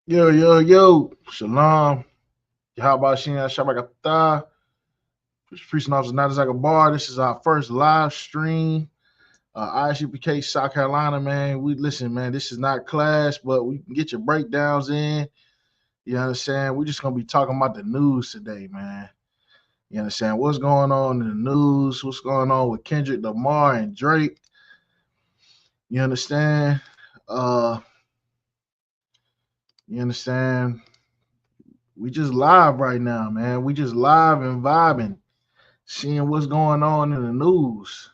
Yo, yo, yo, Shalom. Yahabashina Shabakata. Preaching off the night as like a bar. This is our first live stream. Isupk, South Carolina, man. We listen, man. This is not class, but we can get your breakdowns in. You understand? We're just gonna be talking about the news today, man. You understand what's going on in the news? What's going on with Kendrick Lamar and Drake? You understand? Uh, you understand? We just live right now, man. We just live and vibing, seeing what's going on in the news.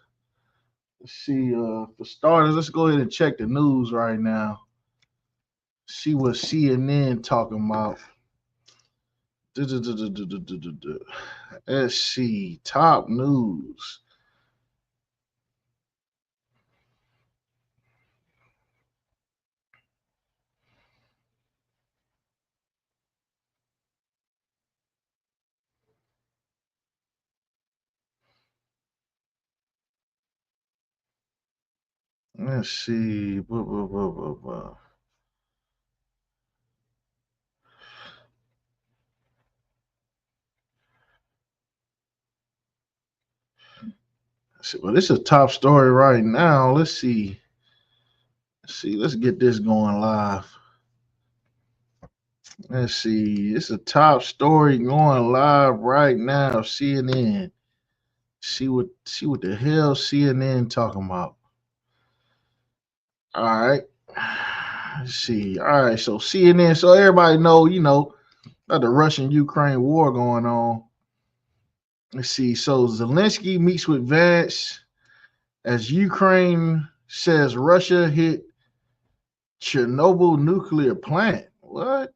Let's see, for starters, let's go ahead and check the news right now. See what CNN talking about. Let's see, top news. Let's see. Well, this is a top story right now. Let's see. Let's get this going live. Let's see. It's a top story going live right now. CNN. See what the hell CNN talking about. All right. Let's see. All right. So CNN. So everybody know, got the Russian Ukraine war going on. Let's see. So Zelensky meets with Vance as Ukraine says Russia hit Chernobyl nuclear plant. What?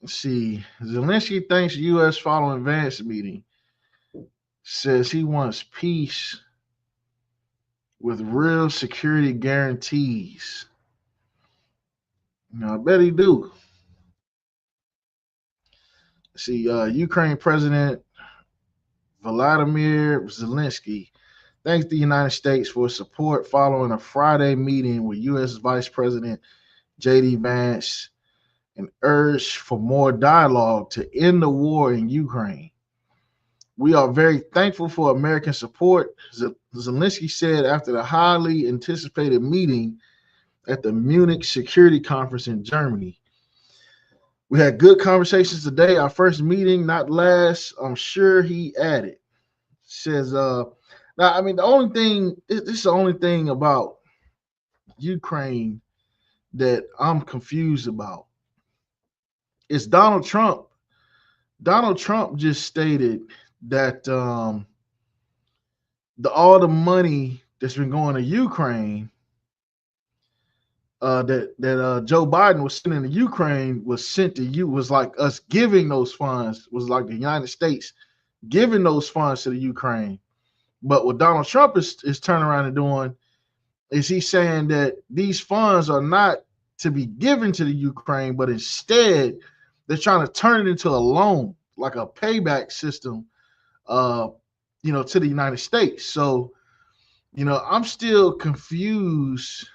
Let's see. Zelensky thanks U.S. following Vance meeting. Says he wants peace with real security guarantees. I bet he do. See, Ukraine President Vladimir Zelensky thanks the United States for support following a Friday meeting with U.S. Vice President J.D. Vance and urged for more dialogue to end the war in Ukraine. We are very thankful for American support, Zelensky said after the highly anticipated meeting at the Munich Security Conference in Germany. We had good conversations today. Our first meeting, not last. I'm sure he added. Says, now, I mean, this is the only thing about Ukraine that I'm confused about. It's Donald Trump. Donald Trump just stated that all the money that's been going to Ukraine, that Joe Biden was sending to Ukraine was sent to you, was like us giving those funds, was like the United States giving those funds to the Ukraine. But what Donald Trump is turning around and doing is he's saying that these funds are not to be given to the Ukraine, but instead they're trying to turn it into a loan, like a payback system, to the United States. So, I'm still confused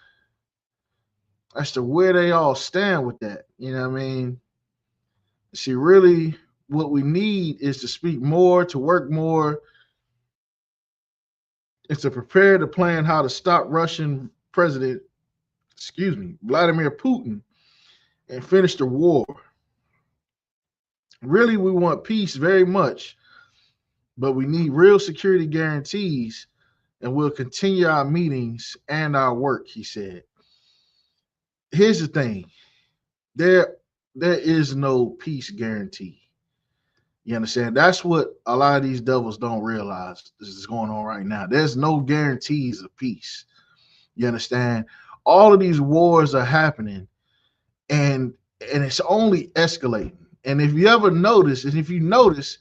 as to where they all stand with that. You know what I mean? See, really, what we need is to speak more, to work more, is to prepare to plan how to stop Russian President, Vladimir Putin, and finish the war. Really, we want peace very much, but we need real security guarantees, and we'll continue our meetings and our work, he said. Here's the thing. There is no peace guarantee. You understand? That's what a lot of these devils don't realize this is going on right now. There's no guarantees of peace. You understand? All of these wars are happening, and it's only escalating. And if you ever notice, and if you notice,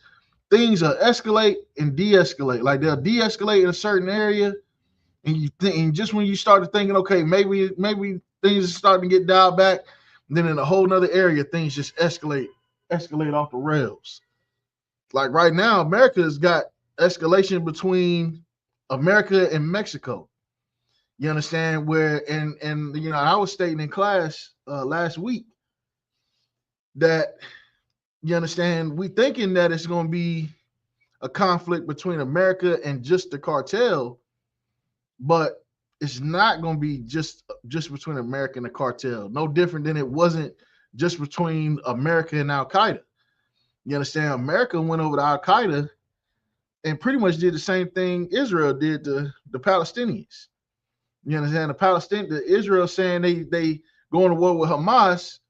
things are escalate and de-escalate. Like they'll de-escalate in a certain area, and and just when you start thinking, okay, maybe things are starting to get dialed back, then in a whole nother area, things just escalate off the rails. Like right now, America has got escalation between America and Mexico. You understand? Where and you know, I was stating in class last week that you understand we thinking that it's going to be a conflict between America and just the cartel, but it's not going to be just between America and the cartel. No different than it wasn't just between America and Al Qaeda. You understand? America went over to Al Qaeda and pretty much did the same thing Israel did to the Palestinians. You understand? The Israel saying they going to war with Hamas,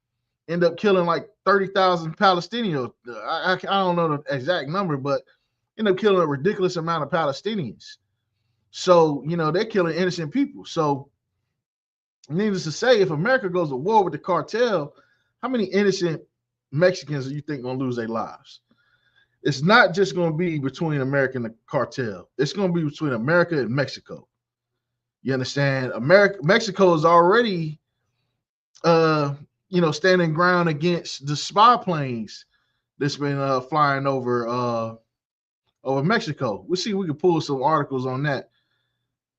end up killing like 30,000 Palestinians. I don't know the exact number, but end up killing a ridiculous amount of Palestinians. So, you know, they're killing innocent people. So, needless to say, if America goes to war with the cartel, how many innocent Mexicans do you think going to lose their lives? It's not just going to be between America and the cartel. It's going to be between America and Mexico. You understand? Mexico is already, standing ground against the spy planes that's been flying over Mexico. We'll see if we can pull some articles on that.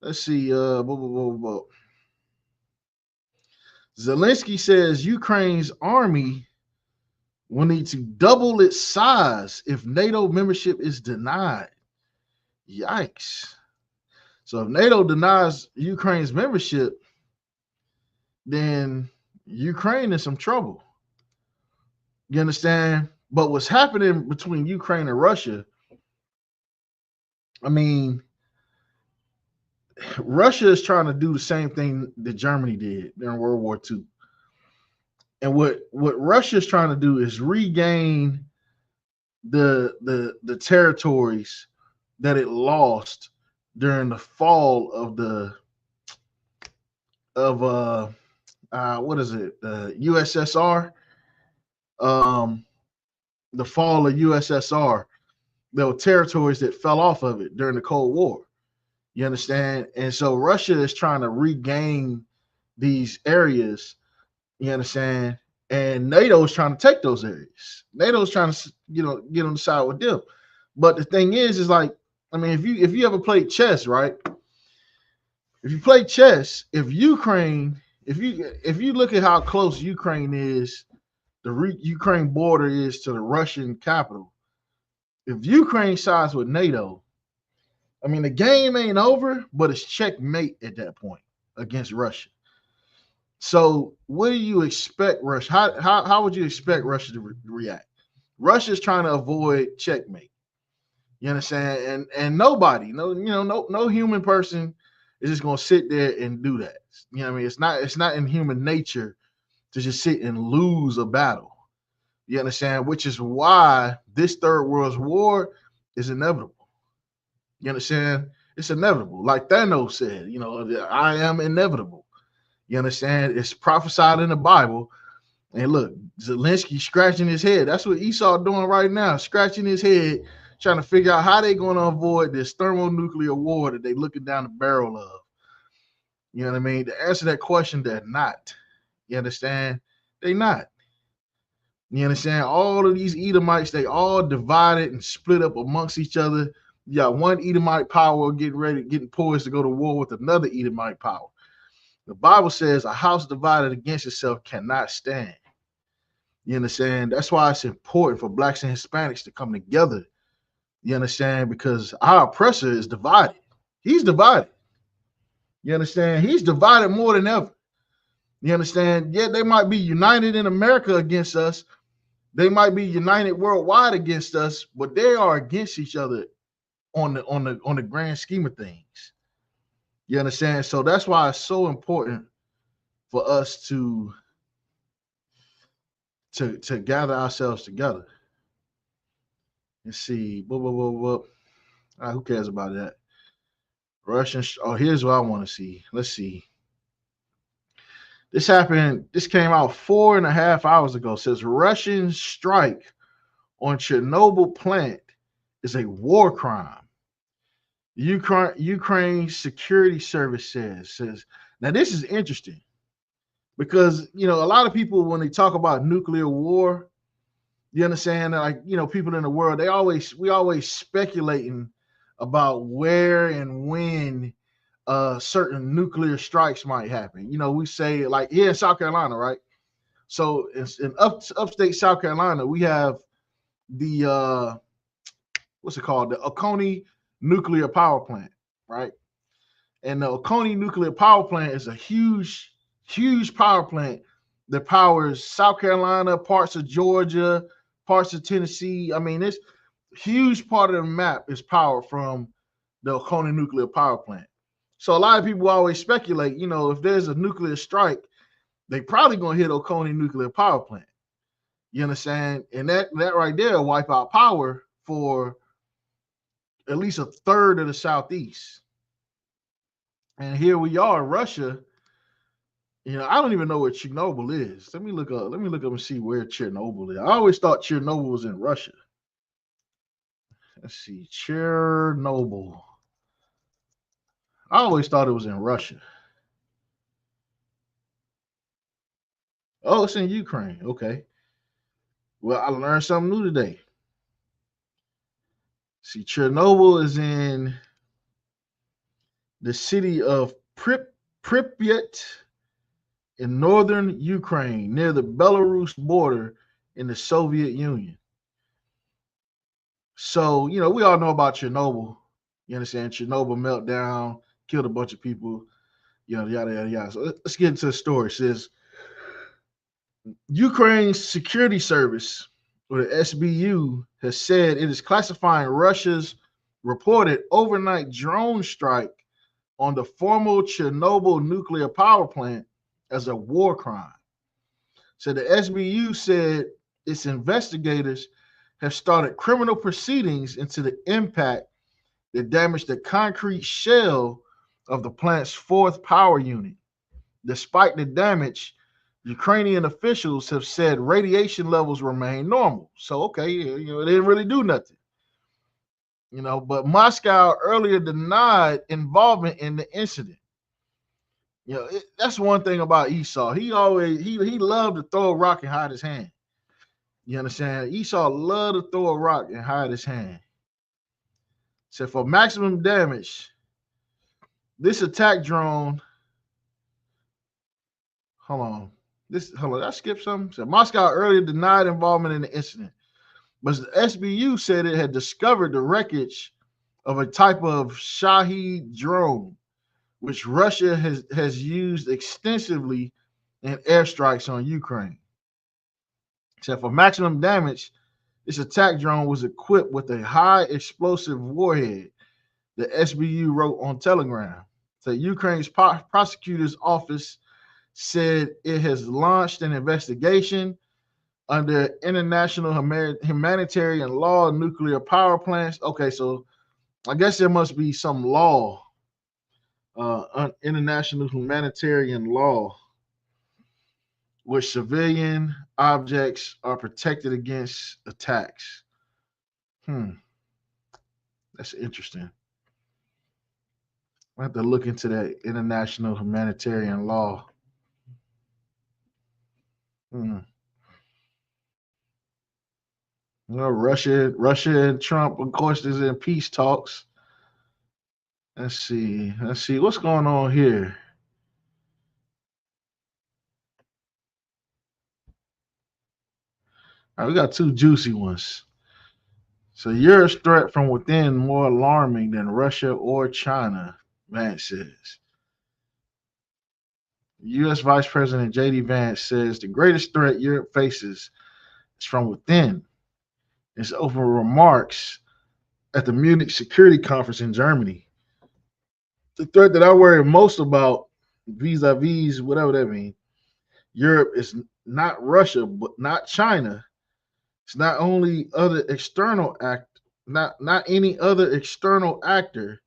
Let's see. Zelensky says Ukraine's army will need to double its size if NATO membership is denied. Yikes. So if NATO denies Ukraine's membership, then Ukraine is in some trouble. You understand? But what's happening between Ukraine and Russia, I mean, Russia is trying to do the same thing that Germany did during World War II. And what Russia is trying to do is regain the territories that it lost during the fall of the USSR. The fall of USSR. There were territories that fell off of it during the Cold War. You understand? And so Russia is trying to regain these areas. You understand? And NATO is trying to take those areas. NATO is trying to, get on the side with them. But the thing is like, I mean, if you ever played chess, right? If you play chess, if you look at how close Ukraine is, the Ukraine border is to the Russian capital. If Ukraine sides with NATO, I mean, the game ain't over, but it's checkmate at that point against Russia. So what do you expect Russia? How would you expect Russia to react? Russia's trying to avoid checkmate. You understand? And nobody, no human person is just gonna sit there and do that. You know what I mean? It's not in human nature to just sit and lose a battle. You understand? Which is why this third world war is inevitable. You understand? It's inevitable. Like Thanos said, I am inevitable. You understand? It's prophesied in the Bible. And look, Zelensky scratching his head. That's what Esau doing right now, scratching his head, trying to figure out how they're going to avoid this thermonuclear war that they're looking down the barrel of. You know what I mean? To answer that question, they're not. You understand? They're not. You understand? All of these Edomites, they all divided and split up amongst each other. You got one Edomite power getting poised to go to war with another Edomite power. The Bible says a house divided against itself cannot stand. You understand? That's why it's important for blacks and Hispanics to come together. You understand? Because our oppressor is divided. He's divided. You understand? He's divided more than ever. You understand? Yeah, they might be united in America against us. They might be united worldwide against us, but they are against each other on the grand scheme of things. You understand? So that's why it's so important for us to gather ourselves together. Let's see. Who cares about that? Russians. Oh, here's what I want to see. Let's see. This happened. This came out 4.5 hours ago. It says Russian strike on Chernobyl plant is a war crime. Ukraine Security Service says. Now this is interesting because a lot of people, when they talk about nuclear war, you understand that, like, people in the world, we always speculating about where and when certain nuclear strikes might happen. We say like here in South Carolina, right? So in upstate South Carolina, we have the what's it called? The Oconee nuclear power plant, right? And the Oconee nuclear power plant is a huge, huge power plant that powers South Carolina, parts of Georgia, parts of Tennessee. I mean, this huge part of the map is powered from the Oconee nuclear power plant. So a lot of people always speculate, if there's a nuclear strike, they probably gonna hit Oconee nuclear power plant. You understand? And that right there will wipe out power for at least a third of the Southeast. And here we are, Russia. I don't even know where Chernobyl is. Let me look up and see where Chernobyl is. I always thought Chernobyl was in Russia. Let's see, Chernobyl. I always thought it was in Russia. Oh, it's in Ukraine. Okay. Well, I learned something new today. See, Chernobyl is in the city of Pripyat in northern Ukraine, near the Belarus border in the Soviet Union. So, we all know about Chernobyl. You understand? Chernobyl meltdown, killed a bunch of people, yada, yada, yada, yada. So let's get into the story. It says, Ukraine's security service, or the SBU, has said it is classifying Russia's reported overnight drone strike on the former Chernobyl nuclear power plant as a war crime. So the SBU said its investigators have started criminal proceedings into the impact that damaged the concrete shell of the plant's fourth power unit. Despite the damage, Ukrainian officials have said radiation levels remain normal. So, okay, it didn't really do nothing. But Moscow earlier denied involvement in the incident. That's one thing about Esau. He loved to throw a rock and hide his hand. You understand? Esau loved to throw a rock and hide his hand. So for maximum damage, this attack drone. Hold on. Did I skip something? So Moscow earlier denied involvement in the incident, but the SBU said it had discovered the wreckage of a type of Shahed drone, which Russia has used extensively in airstrikes on Ukraine. So for maximum damage, this attack drone was equipped with a high explosive warhead, the SBU wrote on Telegram. So Ukraine's prosecutor's office said it has launched an investigation under international humanitarian law, nuclear power plants. Okay, so I guess there must be some law, international humanitarian law, which civilian objects are protected against attacks. That's interesting. I have to look into that international humanitarian law. Russia and Trump, of course, is in peace talks. Let's see what's going on here. All right, we got two juicy ones. So Europe's threat from within more alarming than Russia or China, Vance says. U.S. Vice President J.D. Vance says the greatest threat Europe faces is from within. It's over remarks at the Munich Security Conference in Germany. The threat that I worry most about, vis-a-vis, whatever that means, Europe is not Russia, but not China. It's not only other external not any other external actor.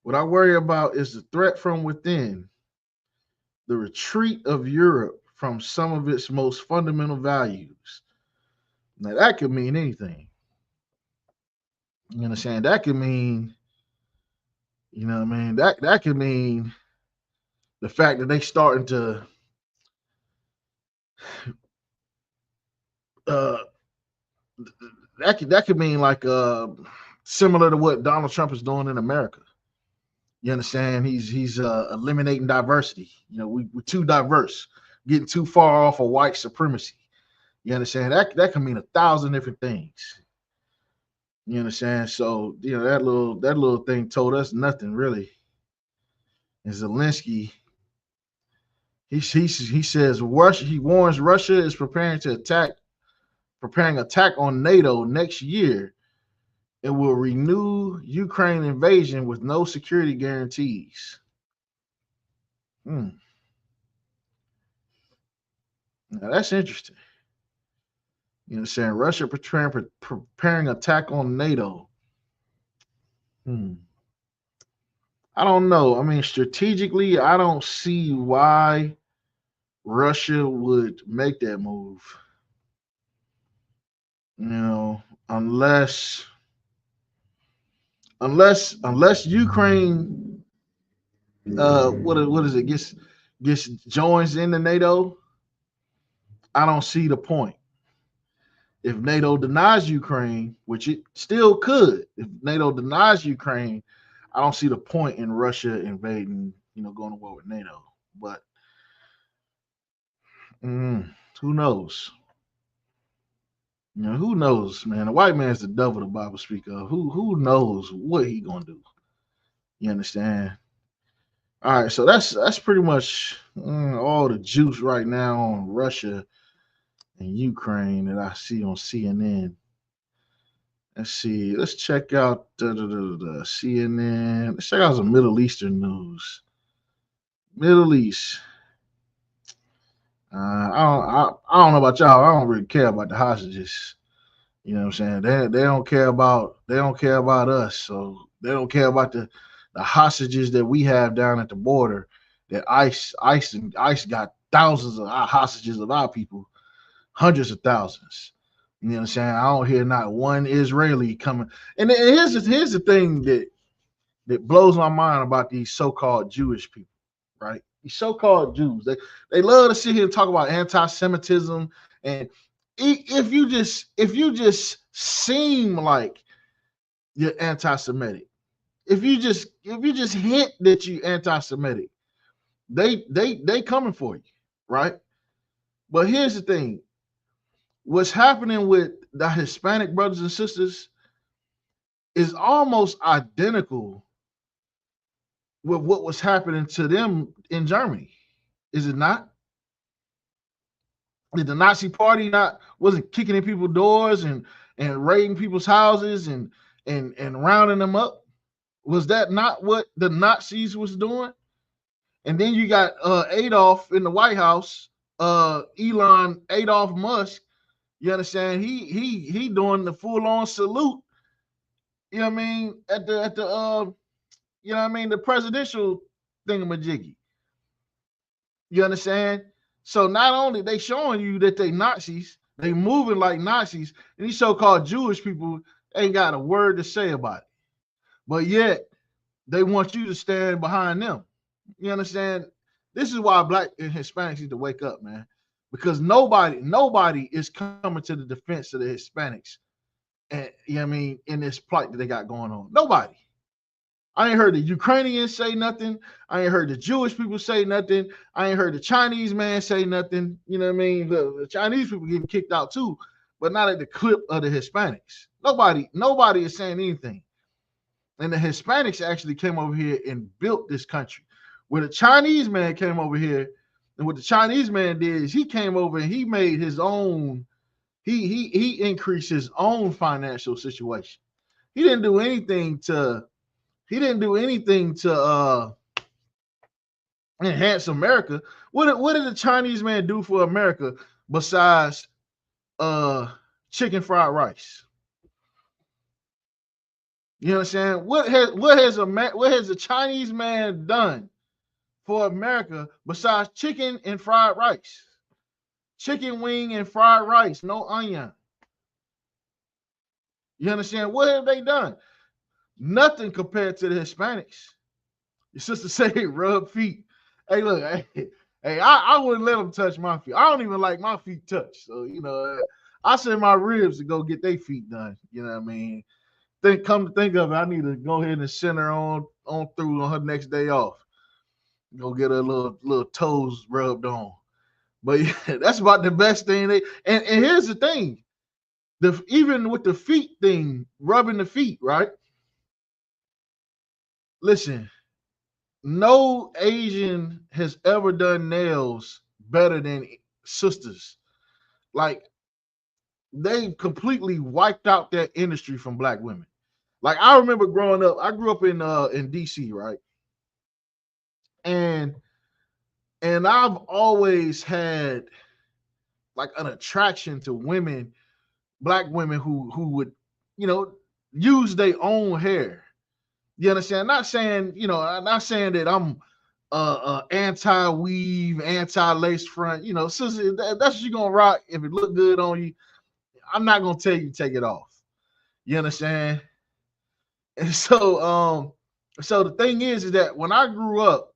What I worry about is the threat from within, the retreat of Europe from some of its most fundamental values. Now that could mean anything. You understand? That could mean, that could mean the fact that they starting to that could mean like similar to what Donald Trump is doing in America. You understand? He's eliminating diversity. We're too diverse, getting too far off of white supremacy. You understand? That can mean 1,000 different things. You understand? So that little thing told us nothing really. And Zelensky, he says Russia. He warns Russia is preparing attack on NATO next year. It will renew Ukraine invasion with no security guarantees. Now that's interesting. You know what I'm saying? Russia preparing attack on NATO. I don't know. I mean, strategically, I don't see why Russia would make that move. Unless Ukraine what is it gets joins into NATO, I don't see the point. If NATO denies Ukraine, which it still could, if NATO denies Ukraine, I don't see the point in Russia invading, going to war with NATO. But who knows? Who knows, man? The white man's the devil the Bible speak of. Who knows what he gonna do? You understand? All right, so that's pretty much all the juice right now on Russia and Ukraine that I see on CNN. Let's see. Let's check out the CNN. Let's check out some Middle Eastern news. Middle East. I don't know about y'all. I don't really care about the hostages. You know what I'm saying? They don't care about us. So they don't care about the hostages that we have down at the border. That ICE got thousands of hostages of our people, hundreds of thousands. You know what I'm saying? I don't hear not one Israeli coming. And here's the thing that blows my mind about these so-called Jewish people, right? These so-called Jews, they love to sit here and talk about anti-Semitism, and if you just seem like you're anti-Semitic, if you just hint that you anti-Semitic, they coming for you, right? But here's the thing: what's happening with the Hispanic brothers and sisters is almost identical with what was happening to them in Germany. Is it not? Did the Nazi party wasn't kicking in people's doors and raiding people's houses and rounding them up? Was that not what the Nazis was doing? And then you got Adolf in the White House, Elon Adolf Musk. You understand? He doing the full on salute. You know what I mean? At the you know what I mean, the presidential thingamajiggy. You understand? So not only they showing you that they Nazis, they moving like Nazis, and these so-called Jewish people ain't got a word to say about it. But yet they want you to stand behind them. You understand? This is why Black and Hispanics need to wake up, man. Because nobody is coming to the defense of the Hispanics, and you know what I mean, in this plight that they got going on. Nobody. I ain't heard the Ukrainians say nothing. I ain't heard the Jewish people say nothing. I ain't heard the Chinese man say nothing. You know what I mean? The Chinese people getting kicked out too, but not at the clip of the Hispanics. Nobody is saying anything. And the Hispanics actually came over here and built this country. Where the Chinese man came over here, and what the Chinese man did is he came over and he made his own, he increased his own financial situation. He didn't do anything to enhance America. What did the Chinese man do for America besides chicken fried rice? You know what I'm saying? What has the Chinese man done for America besides chicken and fried rice? Chicken wing and fried rice, no onion. You understand? What have they done? Nothing compared to the Hispanics. Your sister say rub feet. Hey, look, I wouldn't let them touch my feet. I don't even like my feet touched. So, I send my ribs to go get their feet done. You know what I mean? Come to think of it, I need to go ahead and send her on on through on her next day off. Go get her little toes rubbed on. But yeah, that's about the best thing. And here's the thing. Even with the feet thing, rubbing the feet, right? Listen, no Asian has ever done nails better than sisters. Like they completely wiped out that industry from black women. Like I remember growing up, I grew up in DC, right? And I've always had like an attraction to women, black women who would, you know, use their own hair. You understand? Not saying, I'm not saying that I'm anti-weave, anti-lace front. Sister, that's what you're gonna rock if it look good on you. I'm not gonna tell you to take it off. You understand? And so the thing is that when I grew up,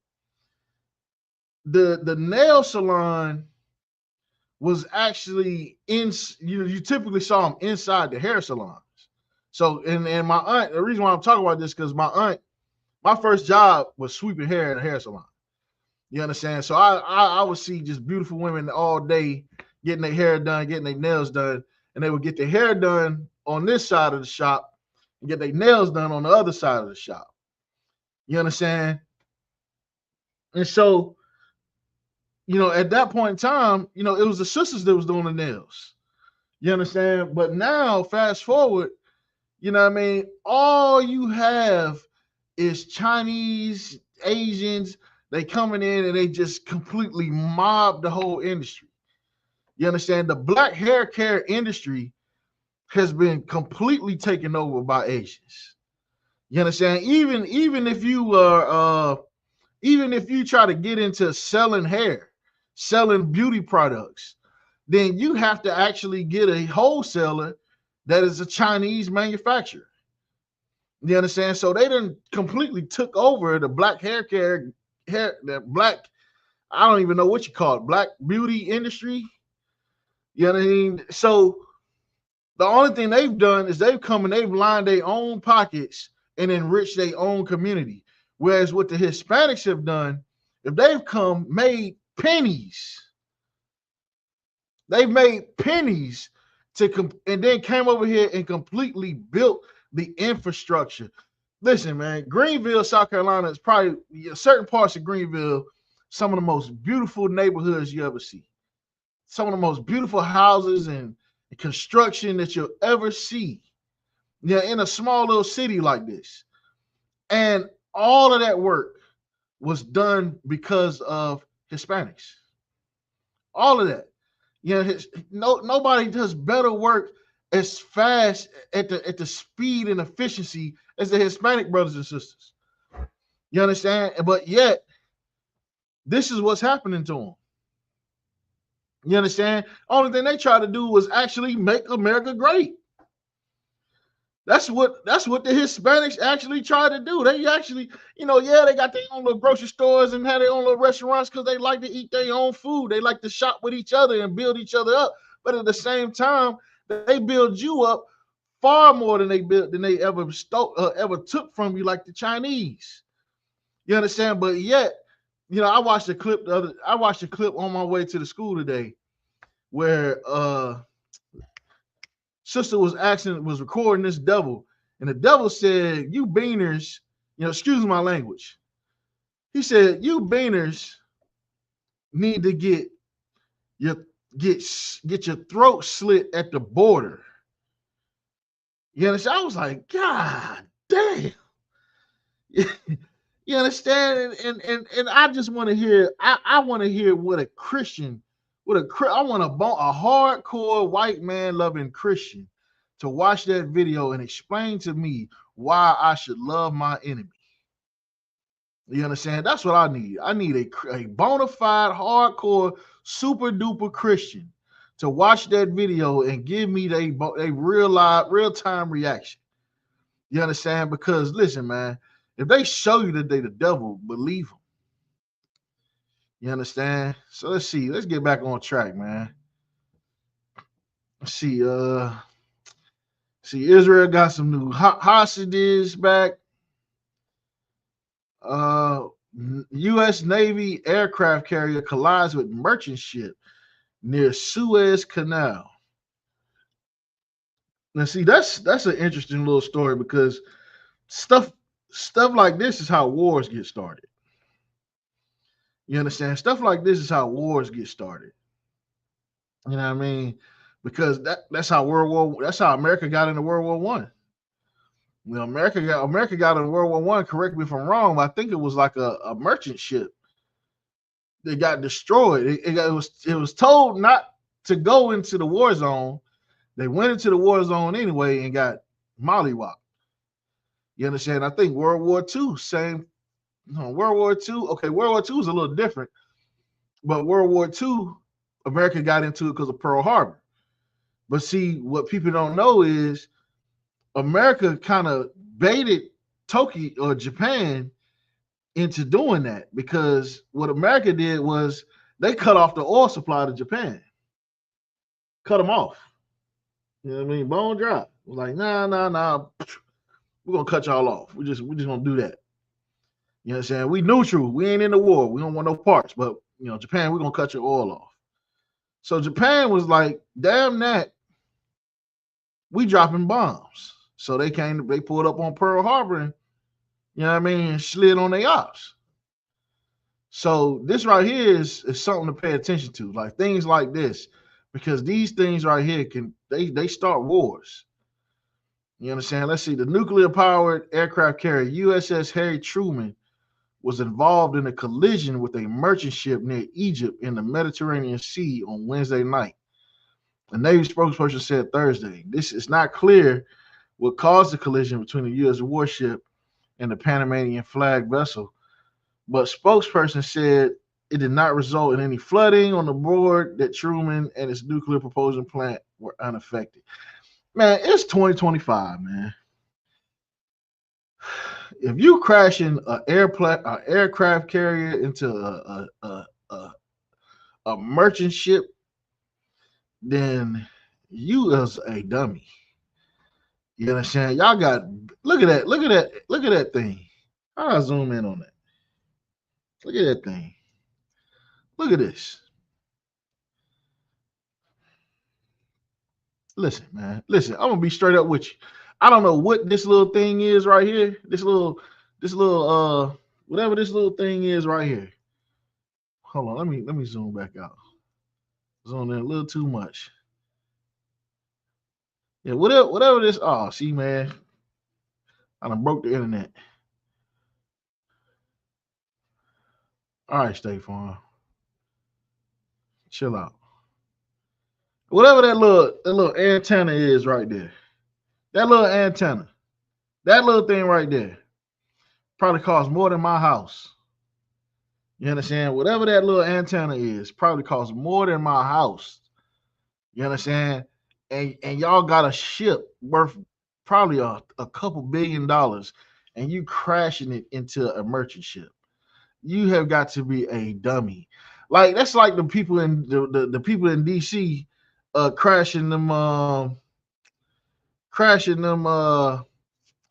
the nail salon was actually you typically saw them inside the hair salons. So and my aunt, the reason why I'm talking about this because my aunt, my first job was sweeping hair in a hair salon. You understand? So I would see just beautiful women all day getting their hair done, getting their nails done, and they would get their hair done on this side of the shop and get their nails done on the other side of the shop. You understand? And so, at that point in time, it was the sisters that was doing the nails. You understand? But now, fast forward, you know what I mean? All you have is Chinese, Asians. They coming in and they just completely mob the whole industry. You understand? The black hair care industry has been completely taken over by Asians. You understand? Even if you are even if you try to get into selling hair, selling beauty products, then you have to actually get a wholesaler that is a Chinese manufacturer. You understand? So they done completely took over the black the black, I don't even know what you call it, black beauty industry. You know what I mean? So the only thing they've done is they've come and they've lined their own pockets and enriched their own community. Whereas what the Hispanics have done, if they've come, made pennies, they've made pennies and then came over here and completely built the infrastructure. Listen, man, Greenville, South Carolina is probably certain parts of Greenville, some of the most beautiful neighborhoods you ever see. Some of the most beautiful houses and construction that you'll ever see. Yeah, in a small little city like this. And all of that work was done because of Hispanics. All of that. Nobody does better work as fast at the speed and efficiency as the Hispanic brothers and sisters. You understand? But yet, this is what's happening to them. You understand? Only thing they try to do was actually make America great. That's what the Hispanics actually try to do. They actually, they got their own little grocery stores and have their own little restaurants because they like to eat their own food. They like to shop with each other and build each other up. But at the same time, they build you up far more than they ever took from you, like the Chinese. You understand? But yet, I watched a clip on my way to the school today where sister was recording this devil, and the devil said, "You beaners, excuse my language." He said, "You beaners need to get your throat slit at the border." You understand? I was like, God damn. You understand? And I just want to hear. I want to hear what a Christian. I want a hardcore white man loving Christian to watch that video and explain to me why I should love my enemy. You understand? That's what I need. I need a bona fide, hardcore, super duper Christian to watch that video and give me a real time reaction. You understand? Because listen, man, if they show you that they the devil, believe them. You understand? So let's see. Let's get back on track, man. Let's see. Israel got some new hostages back. Uh, U.S. Navy aircraft carrier collides with merchant ship near Suez Canal. Now, see, that's an interesting little story because stuff stuff like this is how wars get started. You understand? Stuff like this is how wars get started. You know what I mean? Because that's how America got into World War I. You know, America got in World War I. Correct me if I'm wrong, but I think it was like a merchant ship that got destroyed. It was told not to go into the war zone. They went into the war zone anyway and got mollywopped. You understand? I think World War II, same. No, World War II. Okay, World War II is a little different, but World War II, America got into it because of Pearl Harbor. But see, what people don't know is America kind of baited Tokyo or Japan into doing that because what America did was they cut off the oil supply to Japan, cut them off. You know what I mean? Bone dry. Like, nah. We're gonna cut y'all off. We just gonna do that. You know what I'm saying? We neutral. We ain't in the war. We don't want no parts. But Japan, we're gonna cut your oil off. So Japan was like, damn that, we dropping bombs. So they pulled up on Pearl Harbor and you know what I mean, slid on their ops. So this right here is something to pay attention to, like things like this, because these things right here they start wars. You understand? Let's see. The nuclear powered aircraft carrier USS Harry Truman was involved in a collision with a merchant ship near Egypt in the Mediterranean Sea on Wednesday night. The Navy spokesperson said Thursday. This is not clear what caused the collision between the U.S. warship and the Panamanian flag vessel, but spokesperson said it did not result in any flooding on the board, that Truman and its nuclear propulsion plant were unaffected. Man, it's 2025, man. If you crashing an aircraft carrier into a merchant ship, then you is a dummy. You understand? Y'all got look at that thing. How do I zoom in on that? Look at that thing. Look at this. Listen, man. Listen, I'm gonna be straight up with you. I don't know what this little thing is right here. This little whatever this little thing is right here. Hold on, let me zoom back out. Zoom in a little too much. Yeah, whatever this. Oh, see, man, I done broke the internet. All right, State Farm, chill out. Whatever that little antenna is right there. That little antenna. That little thing right there probably costs more than my house. You understand? Whatever that little antenna is probably costs more than my house. You understand? And y'all got a ship worth probably a couple $1 billion, and you crashing it into a merchant ship. You have got to be a dummy. Like that's like the people in DC crashing them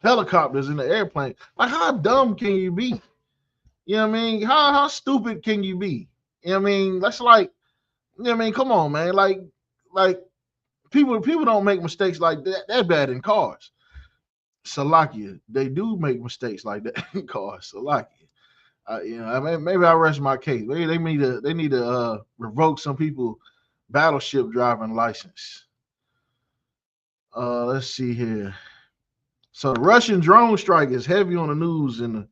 helicopters in the airplane. Like how dumb can you be? You know what I mean? How stupid can you be? You know what I mean? That's like, you know what I mean? Come on, man. Like people don't make mistakes like that bad in cars. Salakia, they do make mistakes like that in cars. Salakia. I mean, maybe I rest my case. Maybe they need to revoke some people battleship driving license. Let's see here. So the Russian drone strike is heavy on the news in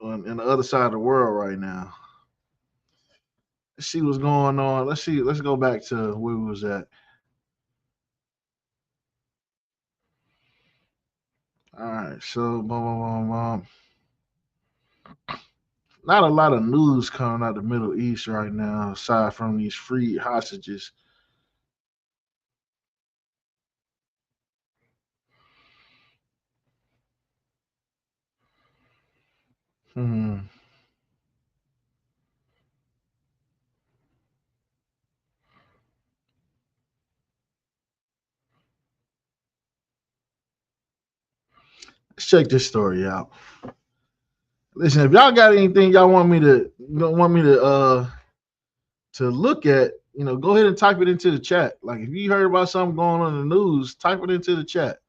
the other side of the world right now. Let's see what's going on. Let's see. Let's go back to where we was at. All right. So, not a lot of news coming out of the Middle East right now, aside from these free hostages. Hmm. Let's check this story out. Listen, if y'all got anything y'all want me to look at, go ahead and type it into the chat. Like if you heard about something going on in the news, type it into the chat.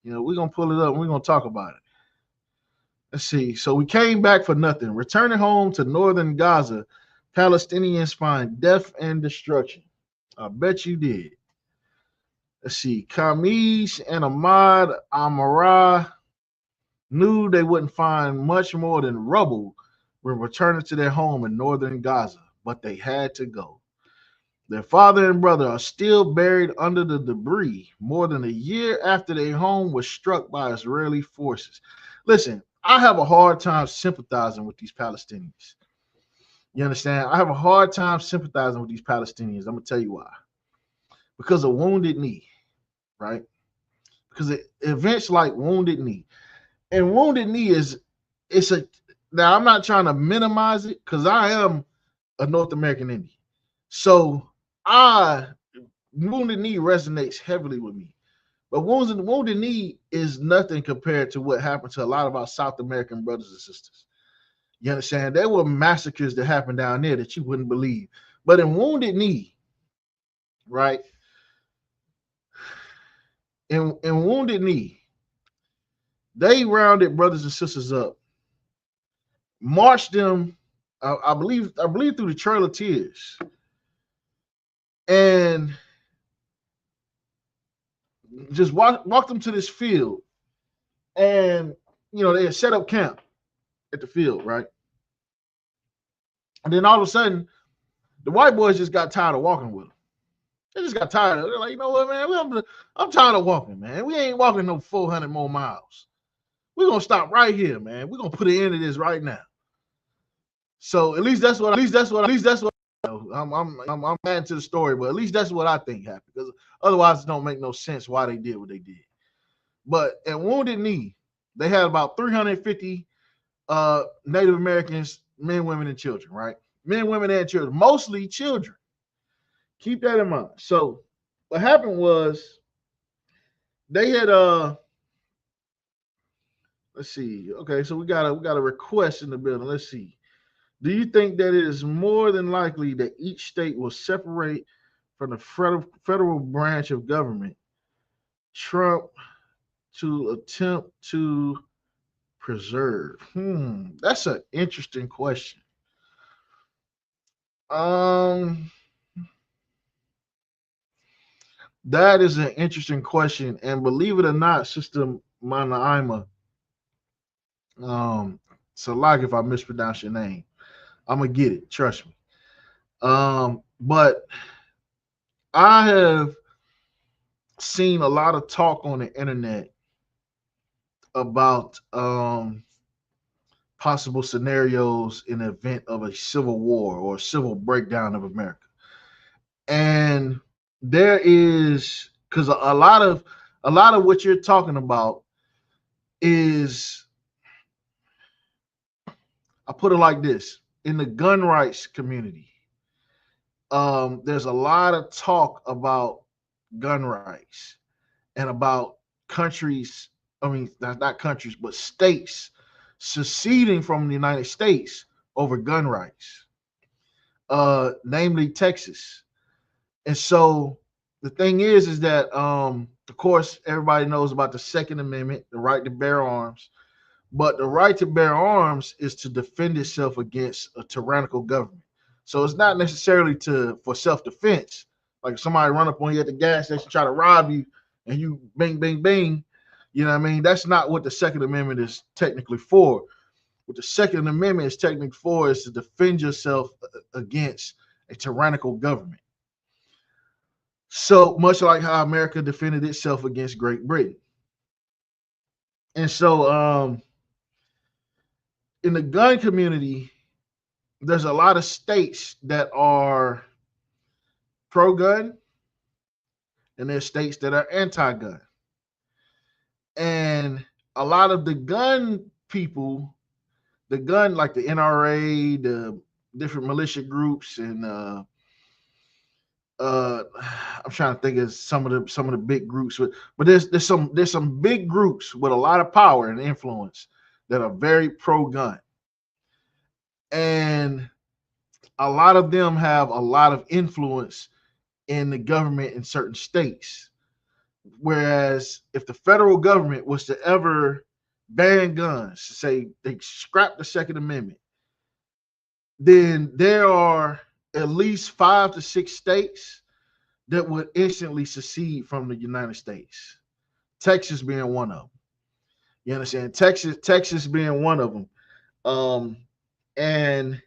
We're gonna pull it up and we're gonna talk about it. Let's see. So we came back for nothing. Returning home to northern Gaza, Palestinians find death and destruction. I bet you did. Let's see. Khamis and Ahmad Amara knew they wouldn't find much more than rubble when returning to their home in northern Gaza, but they had to go. Their father and brother are still buried under the debris more than a year after their home was struck by Israeli forces. Listen, I have a hard time sympathizing with these Palestinians. You understand? I have a hard time sympathizing with these Palestinians. I'm going to tell you why. Because of Wounded Knee, right? Because events like Wounded Knee. And Wounded Knee now I'm not trying to minimize it because I am a North American Indian. So Wounded Knee resonates heavily with me. But Wounded Knee is nothing compared to what happened to a lot of our South American brothers and sisters. You understand? There were massacres that happened down there that you wouldn't believe. But in Wounded Knee, right? In Wounded Knee, they rounded brothers and sisters up, marched them, I believe through the Trail of Tears, and just walked them to this field, and they had set up camp at the field, right? And then all of a sudden, the white boys just got tired of walking with them. They just got tired of it. They're like, you know what, man? I'm tired of walking, man. We ain't walking no 400 more miles. We're gonna stop right here, man. We're gonna put an end to this right now. So at least that's what I'm adding to the story, but at least that's what I think happened. Because otherwise, it don't make no sense why they did what they did. But at Wounded Knee, they had about 350 Native Americans, men, women, and children, right? Men, women, and children, mostly children. Keep that in mind. So what happened was they had let's see. Okay, so we got a request in the building. Let's see. Do you think that it is more than likely that each state will separate from the federal branch of government, Trump, to attempt to preserve? That's an interesting question. That is an interesting question, and believe it or not, Sister Manaima, so like if I mispronounce your name, I'm gonna get it. Trust me. But I have seen a lot of talk on the internet about possible scenarios in the event of a civil war or a civil breakdown of America. And there is, because a lot of what you're talking about is, I put it like this: in the gun rights community, there's a lot of talk about gun rights and about countries, I mean, not countries, but states seceding from the United States over gun rights, namely Texas. And so the thing is that, of course, everybody knows about the Second Amendment, the right to bear arms. But the right to bear arms is to defend itself against a tyrannical government. So it's not necessarily for self-defense. Like if somebody run up on you at the gas station, try to rob you, and you bang, bang, bang, you know what I mean? That's not what the Second Amendment is technically for. What the Second Amendment is technically for is to defend yourself against a tyrannical government. So much like how America defended itself against Great Britain. And so in the gun community, there's a lot of states that are pro-gun, and there's states that are anti-gun. And a lot of the gun people, like the NRA, the different militia groups, and I'm trying to think of some of the big groups, but there's some big groups with a lot of power and influence that are very pro-gun. And a lot of them have a lot of influence in the government in certain states. Whereas if the federal government was to ever ban guns, say they scrap the Second Amendment, then there are at least 5 to 6 states that would instantly secede from the United States. Texas being one of them. You understand? Texas being one of them. And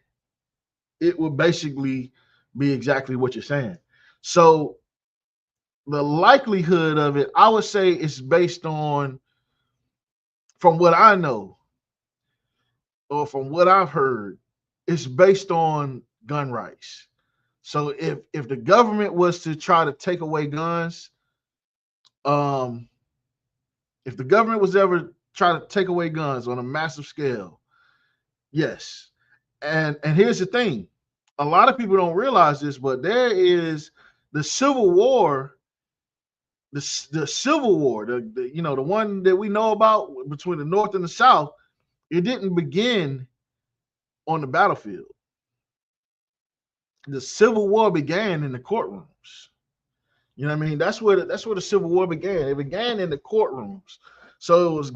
it would basically be exactly what you're saying. So the likelihood of it, I would say, is based on, from what I know or from what I've heard, it's based on gun rights. So if the government was to try to take away guns, if the government was ever try to take away guns on a massive scale, yes. And here's the thing. A lot of people don't realize this, but there is the Civil War, the Civil War, the one that we know about between the North and the South. It didn't begin on the battlefield. The Civil War began in the courtrooms. You know what I mean? That's where the Civil War began. It began in the courtrooms. So it was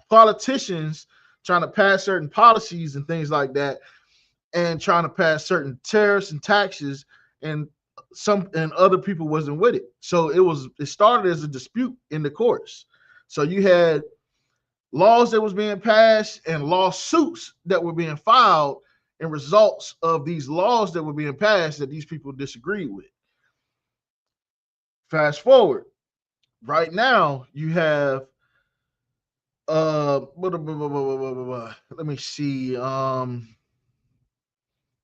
politicians trying to pass certain policies and things like that, and trying to pass certain tariffs and taxes, and other people wasn't with it. So it started as a dispute in the courts. So you had laws that was being passed and lawsuits that were being filed and results of these laws that were being passed that these people disagreed with. Fast forward, right now you have let me see,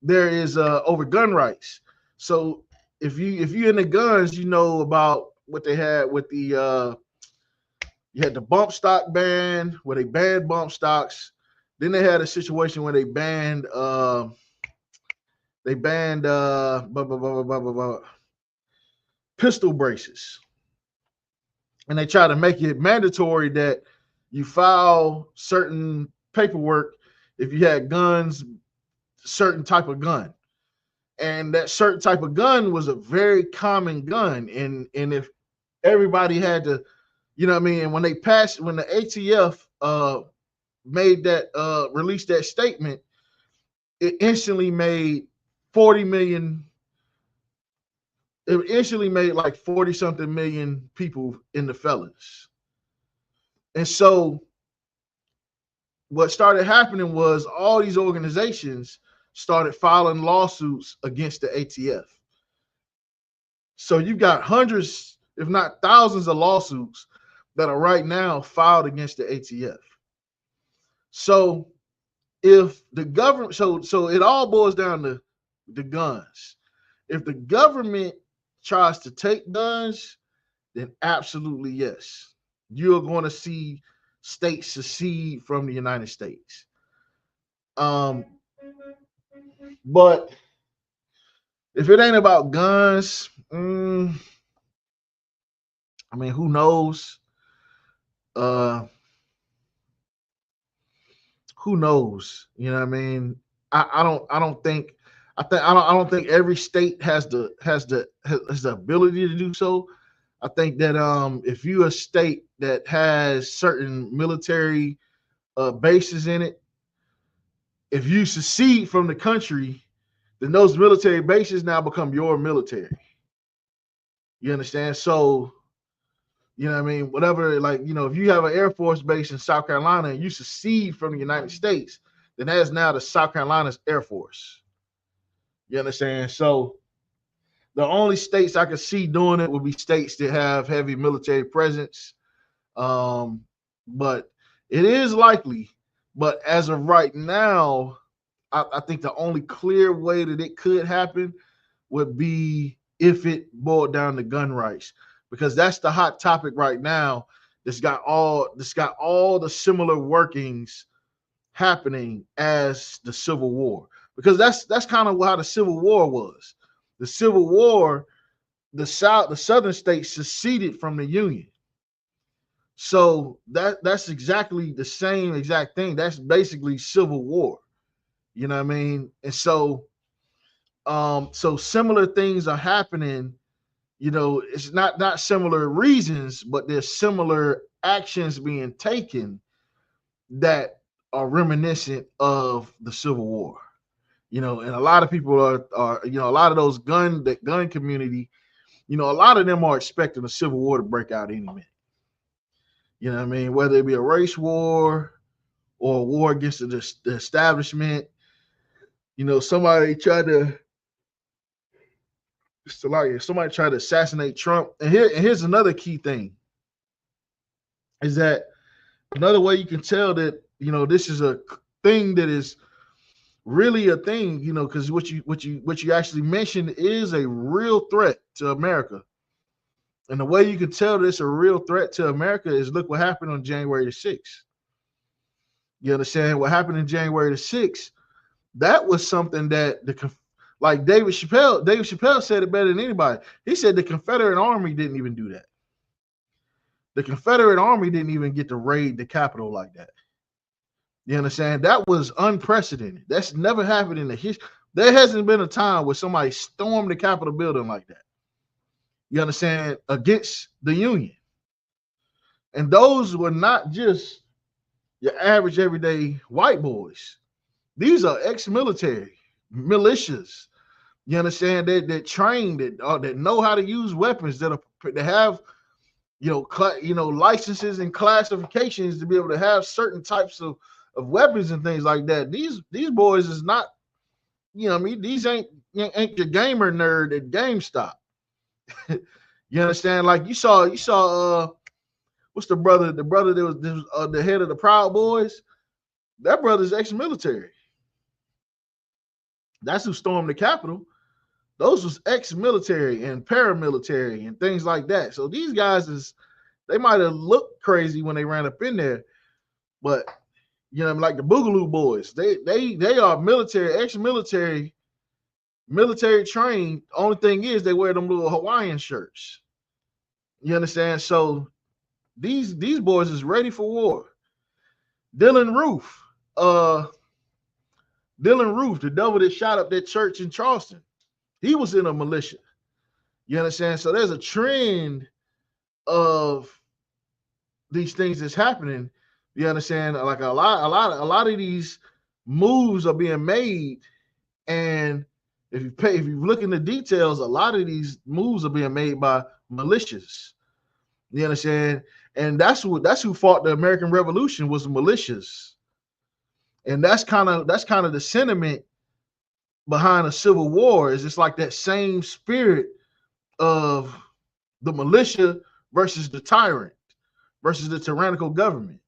there is over gun rights. So if you're in the guns, you know about what they had with the you had the bump stock ban, where they banned bump stocks. Then they had a situation where they banned pistol braces. And they try to make it mandatory that you file certain paperwork if you had guns, certain type of gun. And that certain type of gun was a very common gun. And if everybody had to, you know what I mean? And when the ATF released that statement, it instantly made 40 million. It instantly made like 40 something million people in the felons. And so what started happening was all these organizations started filing lawsuits against the ATF. So you've got hundreds, if not thousands, of lawsuits that are right now filed against the ATF. So if the government, so it all boils down to the guns. If the government tries to take guns, then absolutely yes, you're going to see states secede from the United States. But if it ain't about guns, I mean, who knows? Who knows? You know what I mean? I don't think every state has the ability to do so. I think that if you're a state that has certain military bases in it, if you secede from the country, then those military bases now become your military. You understand? So, you know what I mean? Whatever, like, you know, if you have an Air Force base in South Carolina and you secede from the United States, then that's now the South Carolina's Air Force. You understand? So the only states I could see doing it would be states that have heavy military presence. But it is likely. But as of right now, I think the only clear way that it could happen would be if it boiled down to gun rights, because that's the hot topic right now. That's got all the similar workings happening as the Civil War, because that's kind of how the Civil War was. The Civil War, the southern states seceded from the Union. So that's exactly the same exact thing. That's basically civil war. You know what I mean? And so similar things are happening. You know, it's not similar reasons, but there's similar actions being taken that are reminiscent of the Civil War. You know, and a lot of people are a lot of those gun community, a lot of them are expecting a civil war to break out any minute. You know what I mean? Whether it be a race war or a war against the establishment. Somebody tried to somebody tried to assassinate Trump. And here's another key thing is that another way you can tell that, this is a thing that is really a thing, because what you actually mentioned is a real threat to America. And the way you can tell this a real threat to America is look what happened on January the 6th. You understand what happened in January the 6th? That was something that like David Chappelle said it better than anybody. He said the Confederate Army didn't even do that. The Confederate Army didn't even get to raid the Capitol like that. You understand? That was unprecedented. That's never happened in the history. There hasn't been a time where somebody stormed the Capitol building like that. You understand? Against the Union. And those were not just your average everyday white boys. These are ex-military militias. You understand? That trained, that know how to use weapons, that have licenses and classifications to be able to have certain types of weapons and things like that. These boys is not, these ain't your gamer nerd at GameStop. You understand? Like you saw what's the brother that was the head of the Proud Boys? That brother's ex-military. That's who stormed the Capitol. Those was ex-military and paramilitary and things like that. So these guys they might have looked crazy when they ran up in there, but like the Boogaloo Boys, they are military, ex-military, military trained. Only thing is they wear them little Hawaiian shirts. You understand? So these boys is ready for war. Dylan Roof, the devil that shot up that church in Charleston, he was in a militia. You understand? So there's a trend of these things that's happening. You understand? Like a lot of these moves are being made, and if you look in the details, a lot of these moves are being made by militias. You understand? And that's who fought the American Revolution, was the militias. And that's kind of the sentiment behind a civil war. Is it's like that same spirit of the militia versus the tyrant, versus the tyrannical government.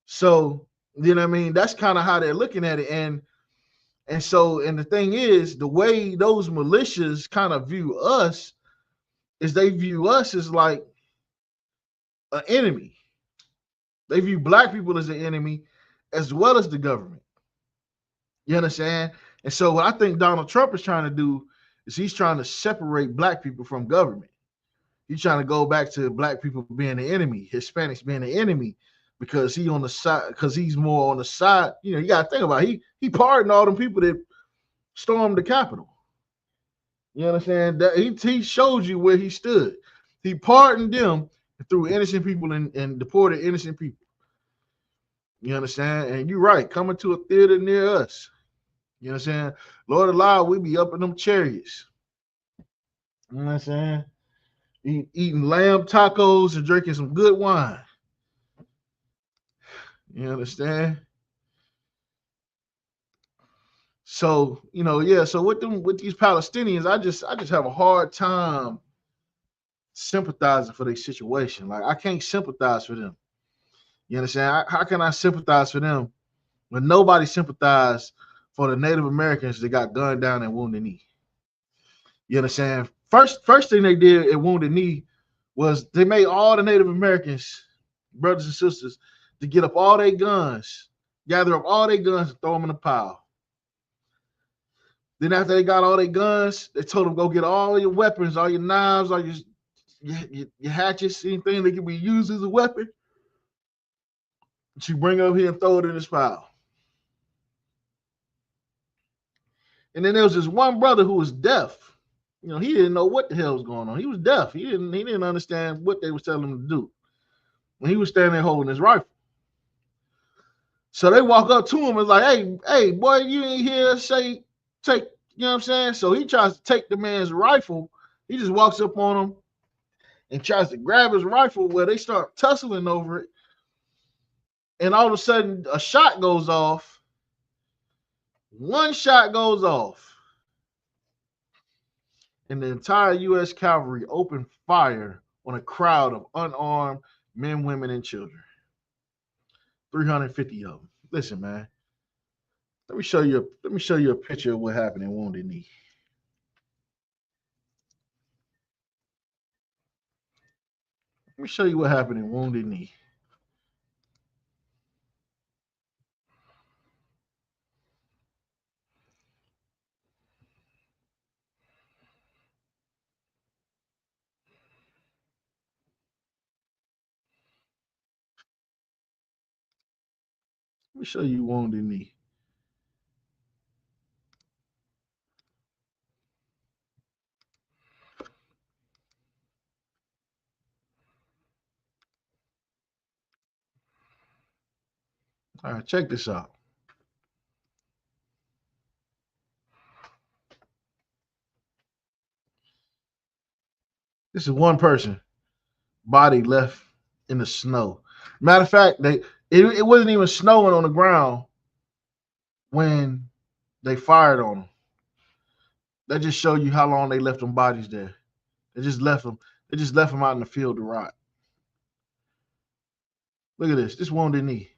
So, you know what I mean? That's kind of how they're looking at it. And the thing is, the way those militias kind of view us is they view us as like an enemy. They view black people as an enemy as well as the government. You understand? And so what I think Donald Trump is trying to do is he's trying to separate black people from government. He's trying to go back to black people being the enemy, Hispanics being the enemy, because he's more on the side. You got to think about it. He pardoned all them people that stormed the Capitol. You understand? That he showed you where he stood. He pardoned them and threw innocent people and deported innocent people. You understand? And you're right. Coming to a theater near us. You know what I'm saying? Lord allow, we be up in them chariots. You know what I'm saying? Eating lamb tacos and drinking some good wine. You understand? So, so with these Palestinians, I just have a hard time sympathizing for their situation. Like, I can't sympathize for them. You understand? How can I sympathize for them when nobody sympathized for the Native Americans that got gunned down at Wounded Knee? You understand? First thing they did at Wounded Knee was they made all the Native Americans, brothers and sisters, to get up all their guns, gather up all their guns and throw them in a pile. Then after they got all their guns, they told them, go get all your weapons, all your knives, all your your hatchets, anything that can be used as a weapon, that you bring over here and throw it in this pile. And then there was this one brother who was deaf. He didn't know what the hell was going on. He was deaf. He didn't understand what they was telling him to do when he was standing there holding his rifle. So they walk up to him and like, hey, boy, you ain't here, take, you know what I'm saying? So he tries to take the man's rifle. He just walks up on him and tries to grab his rifle where they start tussling over it. And all of a sudden, a shot goes off. One shot goes off. And the entire U.S. cavalry opened fire on a crowd of unarmed men, women, and children. 350 of them. Listen, man. Let me show you a picture of what happened in Wounded Knee. Let me show you what happened in Wounded Knee. Let me show you Wounded Knee. All right, check this out. This is one person, body left in the snow. Matter of fact, it wasn't even snowing on the ground when they fired on them. That just show you how long they left them bodies there. They just left them. They just left them out in the field to rot. Look at this. This Wounded Knee.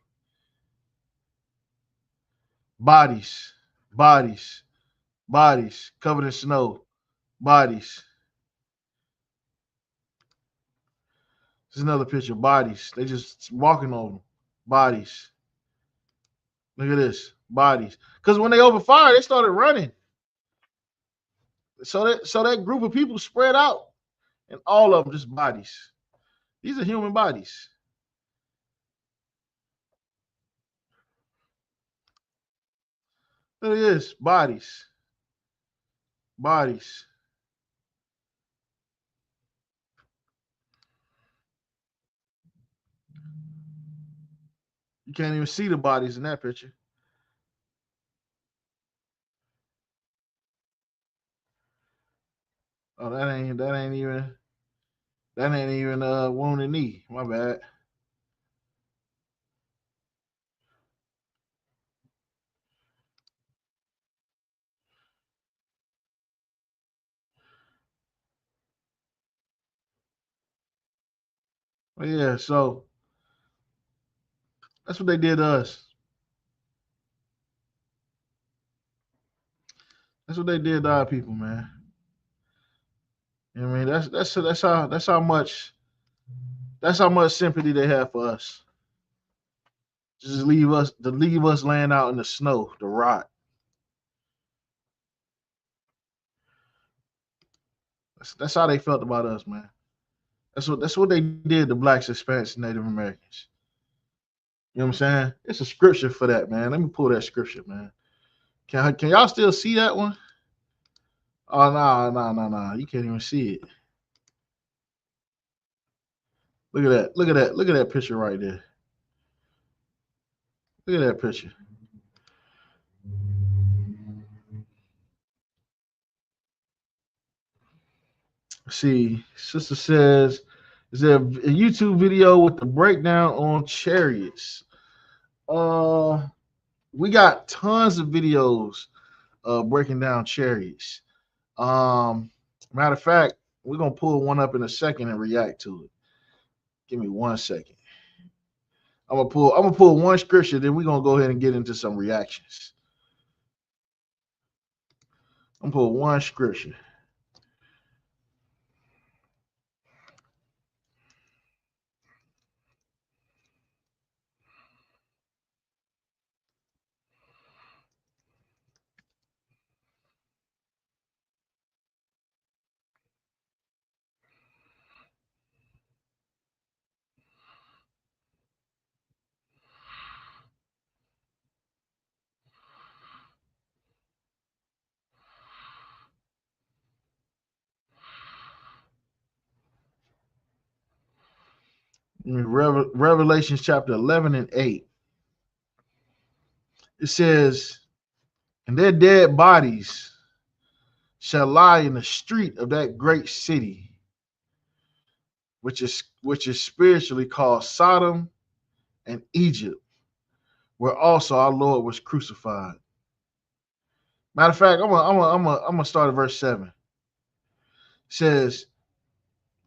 Bodies, bodies, bodies covered in snow. Bodies. This is another picture. Bodies. They just walking on them. Bodies. Look at this. Bodies. Because when they opened fire, they started running. So that group of people spread out, and all of them just bodies. These are human bodies. Look at this. Bodies. Bodies. You can't even see the bodies in that picture. Oh, that ain't even Wounded Knee. My bad. But yeah, so that's what they did to us. That's what they did to our people, man. You know what I mean? That's how much sympathy they have for us. Just leave us laying out in the snow to rot. That's how they felt about us, man. That's what they did to blacks, Hispanics, and Native Americans. You know what I'm saying? It's a scripture for that, man. Let me pull that scripture, man. Can y'all still see that one? Oh no, no, no, no. You can't even see it. Look at that. Look at that. Look at that picture right there. Look at that picture. See, sister says, is there a YouTube video with the breakdown on chariots? Uh, we got tons of videos breaking down chariots. Matter of fact, we're gonna pull one up in a second and react to it. Give me 1 second. I'm gonna pull one scripture, then we're gonna go ahead and get into some reactions. I'm gonna pull one scripture. Revelation chapter 11 and 8. It says, and their dead bodies shall lie in the street of that great city, which is spiritually called Sodom and Egypt, where also our Lord was crucified. Matter of fact, I'm gonna start at verse 7. It says,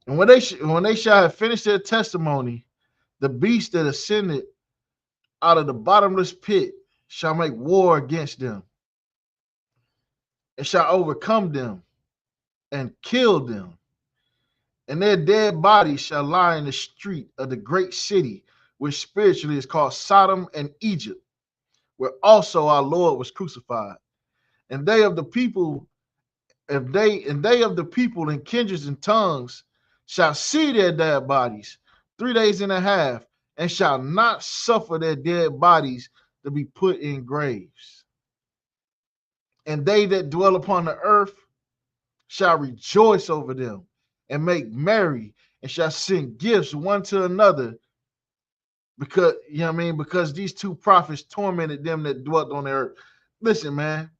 and when they shall have finished their testimony, the beast that ascended out of the bottomless pit shall make war against them, and shall overcome them and kill them. And their dead bodies shall lie in the street of the great city, which spiritually is called Sodom and Egypt, where also our Lord was crucified. And they of the people, they of the people and kindreds and tongues shall see their dead bodies 3 days and a half, and shall not suffer their dead bodies to be put in graves. And they that dwell upon the earth shall rejoice over them and make merry, and shall send gifts one to another, because you know what I mean, because these two prophets tormented them that dwelt on the earth. Listen, man,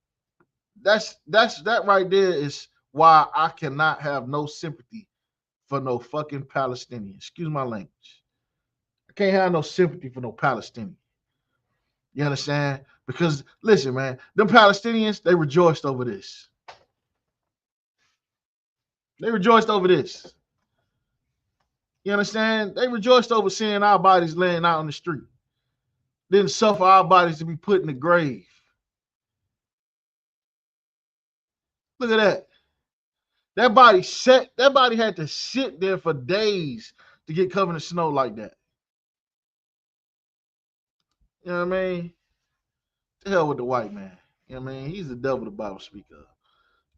that right there is why I cannot have no sympathy for no fucking Palestinian. Excuse my language. I can't have no sympathy for no Palestinian. You understand? Because listen, man, them Palestinians, they rejoiced over this. They rejoiced over this. You understand? They rejoiced over seeing our bodies laying out on the street. Didn't suffer our bodies to be put in the grave. Look at that. That body had to sit there for days to get covered in snow like that. You know what I mean? The hell with the white man. You know what I mean? He's the devil the Bible speak of.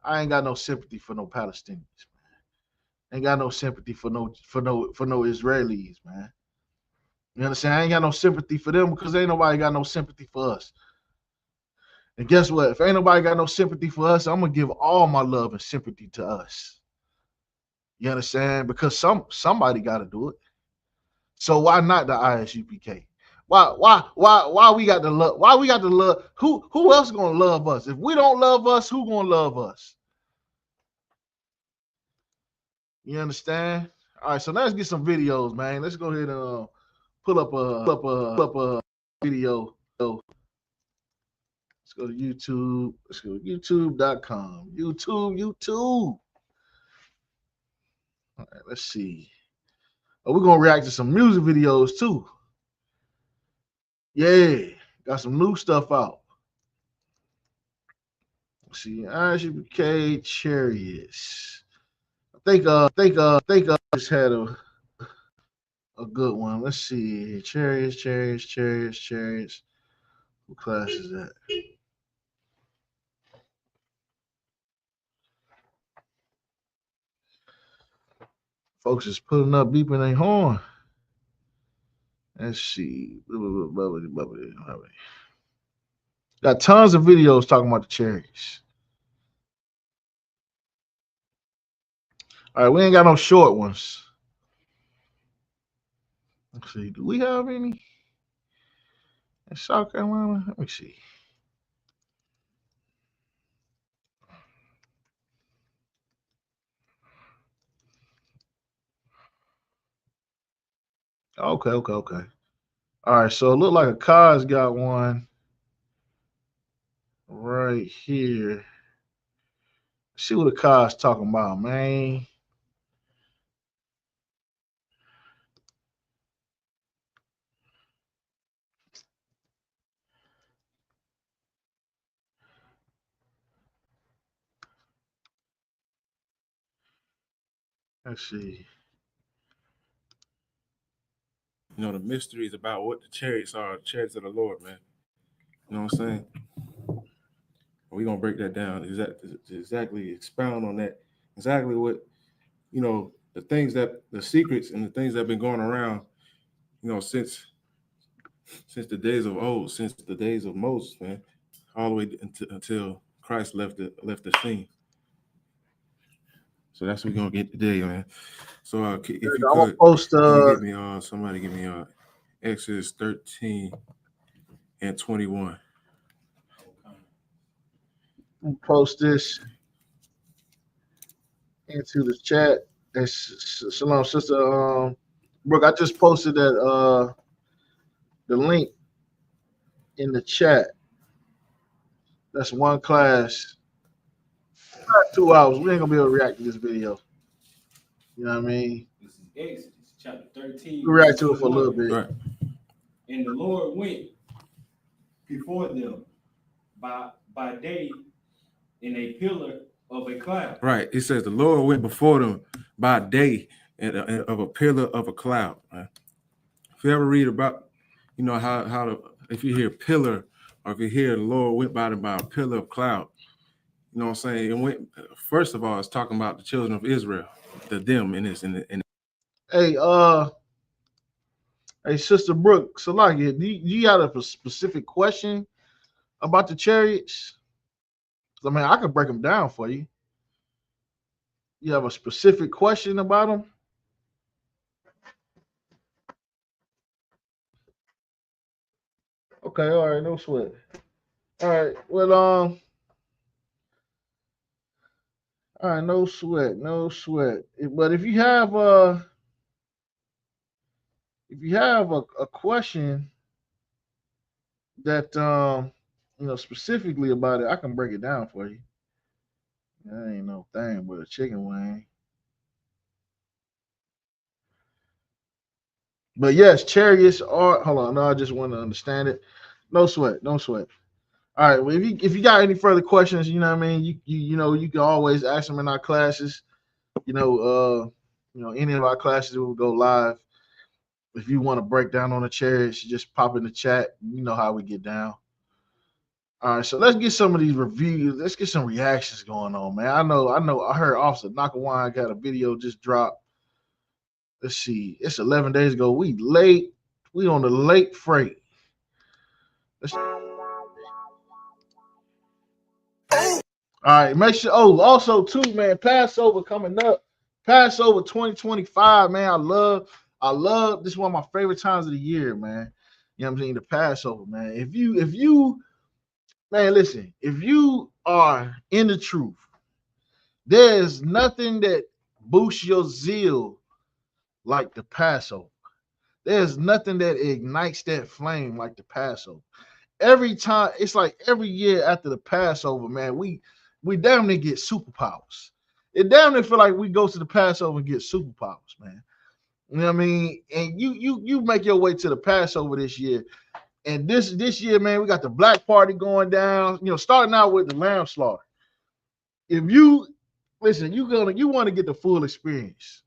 I ain't got no sympathy for no Palestinians, man. Ain't got no sympathy for no Israelis, man. You understand? I ain't got no sympathy for them because ain't nobody got no sympathy for us. And guess what? If ain't nobody got no sympathy for us, I'm gonna give all my love and sympathy to us. You understand? Because somebody got to do it. So why not the ISUPK? Why we got to love? Why we got to love? Who else gonna love us? If we don't love us, who gonna love us? You understand? All right, so let's get some videos, man. Let's go ahead and pull up a video. Let's go to YouTube. Let's go to YouTube.com. YouTube. All right, let's see. Oh, we're gonna react to some music videos too. Yeah, got some new stuff out. Let's see, ISUPK Chariots. I think I just had a good one. Let's see. Chariots. What class is that? Folks is pulling up, beeping their horn. Let's see. Got tons of videos talking about the Chariots. All right, we ain't got no short ones. Let's see. Do we have any in South Carolina? Let me see. Okay. All right, so it looked like a car's got one right here. Let's see what the car's talking about, man. Let's see. You know, the mysteries about what the chariots are, the chariots of the Lord, man. You know what I'm saying? We're going to break that down, exactly expound on that, exactly what, you know, the secrets and the things that have been going around, you know, since the days of old, since the days of Moses, man, all the way until Christ left the scene. So that's what we're gonna get today, man. So if you I'm gonna could, post. can you get me somebody give me Exodus 13 and 21. Post this into the chat. And shalom, sister. Brooke, I just posted that the link in the chat. That's one class. 2 hours. We ain't gonna be able to react to this video. You know what I mean? This is Exodus chapter 13. We react to it for a little bit. Right. And the Lord went before them by day in a pillar of a cloud. Right. It says the Lord went before them by day of a pillar of a cloud. Right? If you ever read about, if you hear pillar, or if you hear the Lord went by them by a pillar of cloud, you know what I'm saying? It went, first of all, it's talking about the children of Israel, them in this. Hey, Sister Brooke, Salaki, do you got a specific question about the chariots? I mean, I can break them down for you. You have a specific question about them? Okay, all right, no sweat. All right, well, all right, no sweat. But if you have a question that specifically about it, I can break it down for you. That ain't no thing but a chicken wing. But yes, chariots are. Hold on, no, I just want to understand it. No sweat, no sweat. All right. Well, if you got any further questions, you know what I mean. You can always ask them in our classes. Any of our classes will go live. If you want to break down on the chariots, just pop in the chat. You know how we get down. All right, so let's get some of these reviews. Let's get some reactions going on, man. I know. I heard Officer Nakawan got a video just dropped. Let's see. It's 11 days ago. We late. We on the late freight. All right, make sure. Oh, also too, man. Passover coming up. Passover 2025, man. I love. This is one of my favorite times of the year, man. You know what I'm saying? The Passover, man. If you, man, listen. If you are in the truth, there's nothing that boosts your zeal like the Passover. There's nothing that ignites that flame like the Passover. Every time, it's like every year after the Passover, man, we damn near get superpowers. It damn near feel like we go to the Passover and get superpowers, man. You know what I mean? And you make your way to the Passover this year. And this year, man, we got the black party going down, starting out with the lamb slaughter. If you listen, you want to get the full experience.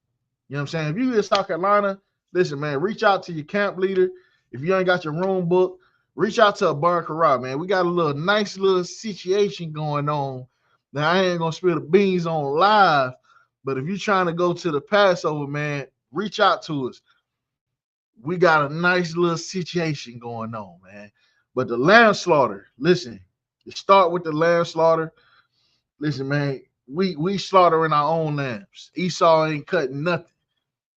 You know what I'm saying? If you in South Carolina, listen, man, reach out to your camp leader. If you ain't got your room book, reach out to a bar Karab, man. We got a nice little situation going on. Now, I ain't going to spill the beans on live, but if you're trying to go to the Passover, man, reach out to us. We got a nice little situation going on, man. But the lamb slaughter, listen, you start with the lamb slaughter. Listen, man, we slaughtering our own lambs. Esau ain't cutting nothing.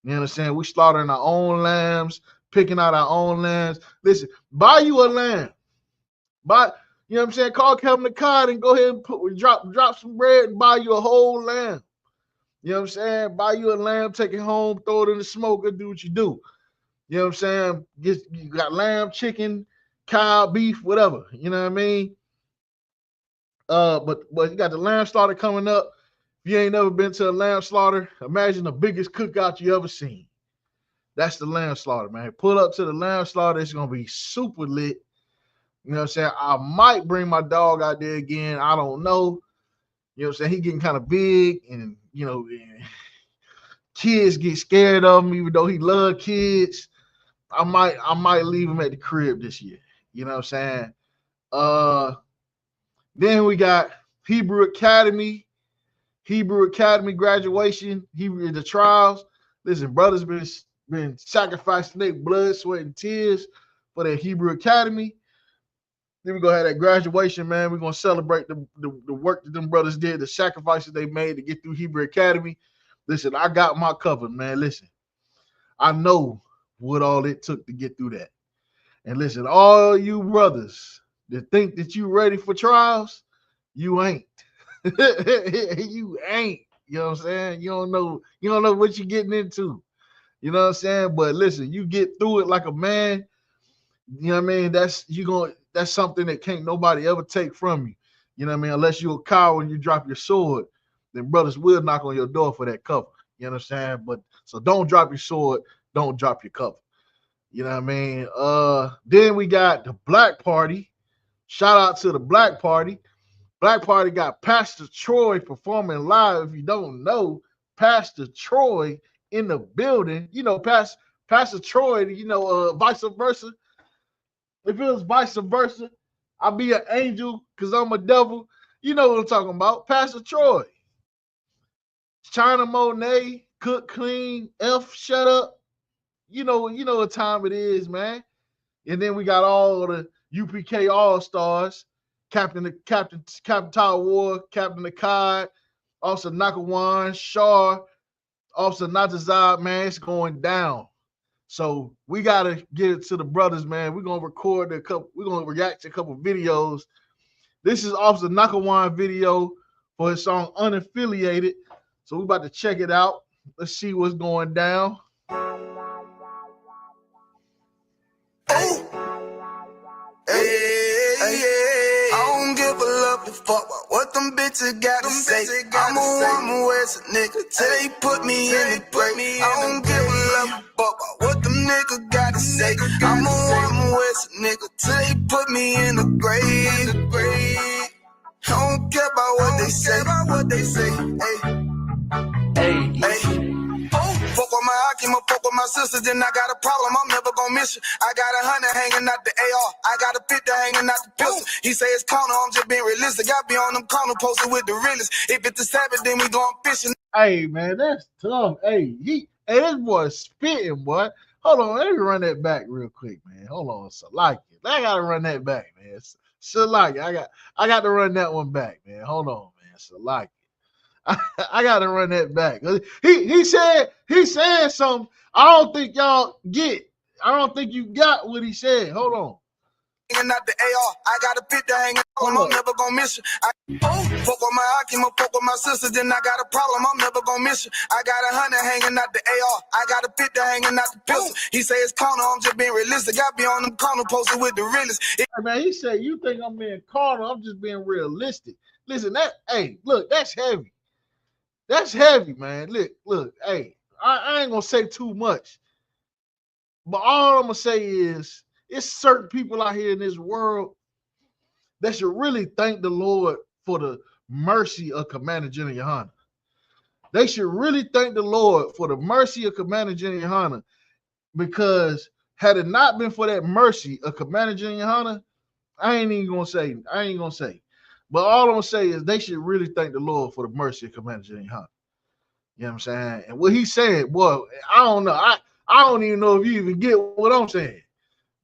You know what I'm saying? We slaughtering our own lambs, picking out our own lambs. Listen, buy you a lamb. You know what I'm saying? Call Kevin the Cod and go ahead and drop some bread and buy you a whole lamb. You know what I'm saying? Buy you a lamb, take it home, throw it in the smoker, do what you do. You know what I'm saying? You got lamb, chicken, cow, beef, whatever. You know what I mean? But you got the lamb slaughter coming up. If you ain't never been to a lamb slaughter, imagine the biggest cookout you ever seen. That's the lamb slaughter, man. Pull up to the lamb slaughter. It's going to be super lit. You know what I'm saying? I might bring my dog out there again. I don't know. You know what I'm saying? He getting kind of big, and, kids get scared of him, even though he love kids. I might leave him at the crib this year. You know what I'm saying? Then we got Hebrew Academy graduation, the trials. Listen, brothers been sacrificing their blood, sweat, and tears for their Hebrew Academy. Then we gonna have that graduation, man. We're gonna celebrate the work that them brothers did, the sacrifices they made to get through Hebrew Academy. Listen, I got my cover, man. Listen, I know what all it took to get through that. And listen, all you brothers that think that you ready for trials, you ain't. You ain't. You know what I'm saying? You don't know what you're getting into. You know what I'm saying? But listen, you get through it like a man. You know what I mean? That's something that can't nobody ever take from you. You know what I mean? Unless you're a coward and you drop your sword, then brothers will knock on your door for that cover. You know what I'm saying? But so don't drop your sword, don't drop your cover. You know what I mean? Then we got the Black Party. Shout out to the Black Party. Black Party got Pastor Troy performing live. If you don't know, Pastor Troy in the building. You know, Pastor Troy, vice versa. If it was vice versa, I'd be an angel because I'm a devil. You know what I'm talking about. Pastor Troy. China Monet, Cook Clean, F, shut up. You know what time it is, man. And then we got all the UPK All-Stars, Captain Tower War, Captain Akkad, Officer Nakawan, Shar, Officer Natazab, man, it's going down. So we gotta get it to the brothers, man. We're gonna react to a couple videos. This is Officer Nakawan video for his song Unaffiliated. So we're about to check it out. Let's see what's going down. I don't give a love fuck about what them bitches gotta say. I'm a woman West nigga till they put me in the grave. I don't give a love fuck about what them niggas gotta say. I'm a woman West nigga till they put me in the grave. I don't care about what they say. Hey. Fuck with my Akima, fuck with my sisters, then I got a problem, I'm never gonna miss you. I got 100 hanging out the AR, I got a 50 hanging out the pistol. He say it's corner, I'm just being realistic. I be on them corner posted with the realest. If it's the Sabbath, then we going fishing. Hey, man, that's tough. Hey, this boy spitting, boy. Hold on, let me run that back real quick, man. Hold on, Salaki. I gotta run that back, man. Salaki, I got to run that one back, man. Hold on, man. Salaki. I gotta run that back. He said something. I don't think y'all get. I don't think you got what he said. Hold on. Hanging out the AR, I got a 50 hanging on, I'm never gonna miss you. Fuck with my Akima, fuck with my sisters, then I got a problem, I'm never gonna miss you. I got 100 hanging out the AR, I got a 50 hanging out the pistol. He say it's corner, I'm just being realistic. I be on them corner posted with the realest. Man, he said, you think I'm being corner, I'm just being realistic. Listen, look, that's heavy. That's heavy, man. Look, hey, I ain't gonna say too much, but all I'm gonna say is it's certain people out here in this world that should really thank the Lord for the mercy of Commander General Yohana. They should really thank the Lord for the mercy of Commander General Yohana, because had it not been for that mercy of Commander General Yohana, I ain't gonna say. But all I'm gonna say is they should really thank the Lord for the mercy of Commander General Yohana. You know what I'm saying? And what he said, boy, I don't know. I don't even know if you even get what I'm saying.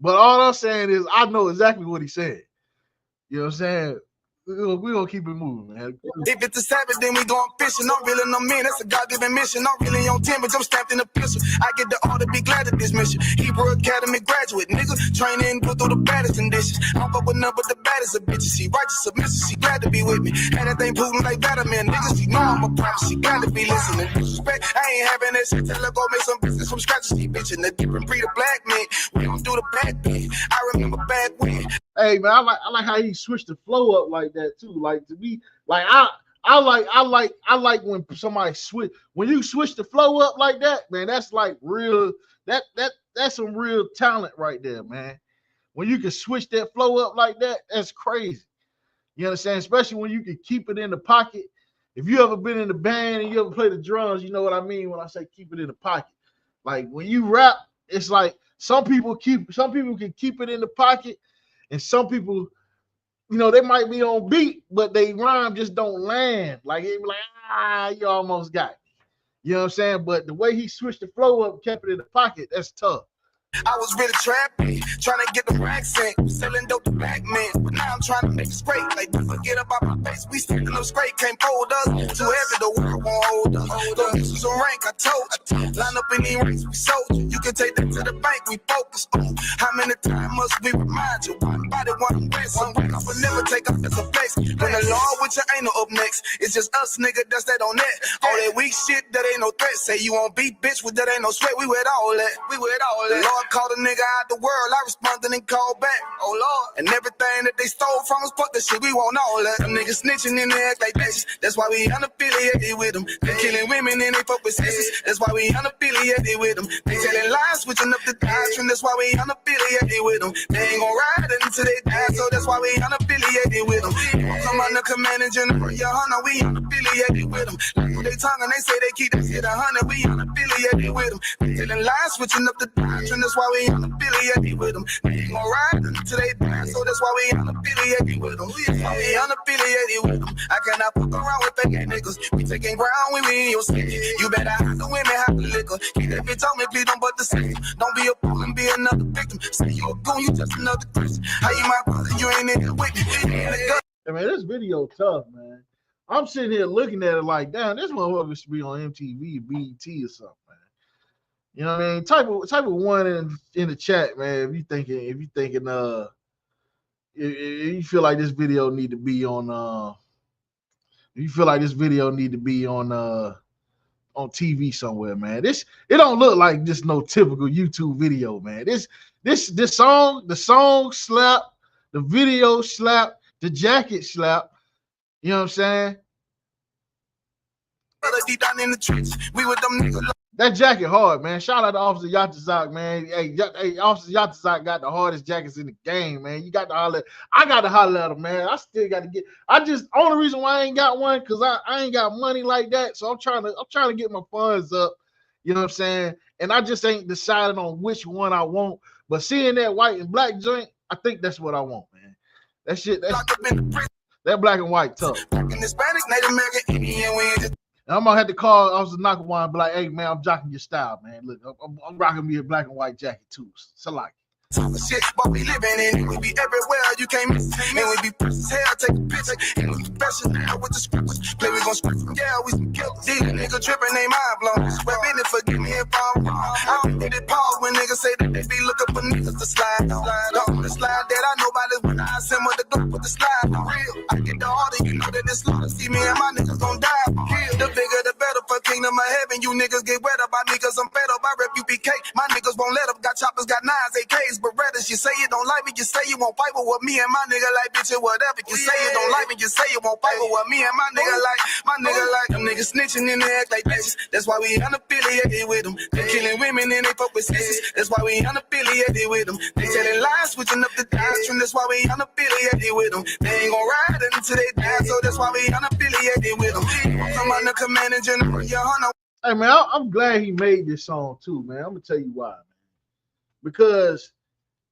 But all I'm saying is I know exactly what he said. You know what I'm saying? We're gonna keep it moving, man. If it's the Sabbath, then we going fishing. I'm really no man, that's a God-given mission. I'm really on 10, but I'm stamped in the pistol. I get the order, be glad of this mission. Hebrew Academy graduate, nigga. Training, go through the baddest conditions. I'm up with none but the baddest of bitches. She righteous, submissive, she glad to be with me. And that thing proving like that, man, niggas. She know I'm a prophet, she got to be listening. Disrespect, I ain't having that shit. Tell her go make some business from scratch. She bitching the different breed of black men. We don't do the bad thing. I remember back when. Hey man, I like how he switched the flow up like that too. Like to me, like I like when somebody when you switch the flow up like that, man. That's like real. That's some real talent right there, man. When you can switch that flow up like that, that's crazy. You understand? Especially when you can keep it in the pocket. If you ever been in the band and you ever play the drums, you know what I mean when I say keep it in the pocket. Like when you rap, it's like some people can keep it in the pocket. And some people, they might be on beat, but they rhyme just don't land. Like, it be like, you almost got it. You know what I'm saying? But the way he switched the flow up, kept it in the pocket, that's tough. I was really trapping, trying to get the racks in, selling dope to black men. But now I'm trying to make it straight. Like, don't forget about my face. We standing up straight, can't fold us. Too heavy, the world won't hold us. Don't use a rank, I told you. Line up in these ranks, we sold you. You can take that to the bank, we focus on. How many times must we remind you? One body, one way, some way. I will never take up as a flex. When the law with you ain't no up next. It's just us, nigga, that's that on that. All that weak shit, that ain't no threat. Say you won't beat, bitch, with that ain't no sweat. We with all that. We with all that. Lord called a nigga out the world. I responded and called back. Oh Lord. And everything that they stole from us, fuck that shit. We want all that. Them niggas snitching and they act like bitches. That's why we unaffiliated with them. They killing women and they fuck with sisters. That's why we unaffiliated with them. They telling lies, switching up the doctrine. That's why we unaffiliated with them. They ain't gon' ride until they die, so that's why we unaffiliated with them. Come on the command and general, yeah, hunter, we unaffiliated with them. Like they tongue and they say they keep that shit 100, we unaffiliated with them. They telling lies, switching up the doctrine. That's why we unaffiliated with them. They ain't gon' ride until they die, so that's why we unaffiliated with them. We unaffiliated with them. I cannot fuck around with fake niggas. We taking ground when we in your city. You better hide the women, hide the liquor. Keep that bitch on me, please don't but the same. Don't be a fool and be another victim. Say you a goon, you just another Christian. How you my brother, you ain't in the wicked. I mean, this video tough, man. I'm sitting here looking at it like, damn, this motherfucker should be on MTV, BET or something, man. You know what I mean? Type of one in the chat, man. If you feel like this video need to be on on TV somewhere, man. It don't look like just no typical YouTube video, man. The song slap, the video slap, the jacket slap. You know what I'm saying? Deep down in the trenches, we with them niggas. That jacket hard, man. Shout out to Officer Yatazak, man. Hey, Officer Yatazak got the hardest jackets in the game, man. You got to holler. I got to holler at him, man. I still got to get. Only reason why I ain't got one because I ain't got money like that. So I'm trying to get my funds up. You know what I'm saying? And I just ain't decided on which one I want. But seeing that white and black joint, I think that's what I want, man. That shit. That black and white tough. Hispanic, Native American, Indian, we just. And I'm gonna have to call Officer Nakawan and be like, hey man, I'm jocking your style, man. Look, I'm rocking me a black and white jacket too. Salaki. Shit, but we living in it. We be everywhere, you can't miss it. And we be precious hell, take a picture. And we special now with the scriptures. Play, we gon' script from yeah, we some killers. These nigga tripping, they mind blown. Swear business, forgive me if I'm wrong. I don't need it pause when niggas say that they be looking for niggas to slide on. The slide that I know about is when I send with the group with the slide for real. I get the order, you know that it's slaughter. See me and my niggas gon' die for real. The bigger the better for kingdom of heaven. You niggas get wet up by me cause I'm fed up. I rep UPK. My niggas won't let up. Got choppers, got nines, AKs. Berettas, you say you don't like me, you say you won't fight with me and my nigga like bitch or whatever. You say you don't like me, you say you won't fight with me and my nigga like them niggas snitching and they act like bitches. That's why we unaffiliated with them. They killing women and they fuck with sisters. That's why we unaffiliated with them. They telling lies, switching up the doctrine. That's why we unaffiliated with them. They ain't gon' ride until they die, so that's why we unaffiliated with them. Come on the command and general, yeah, hunter. Hey man, I'm glad he made this song too, man. I'm gonna tell you why, man. Because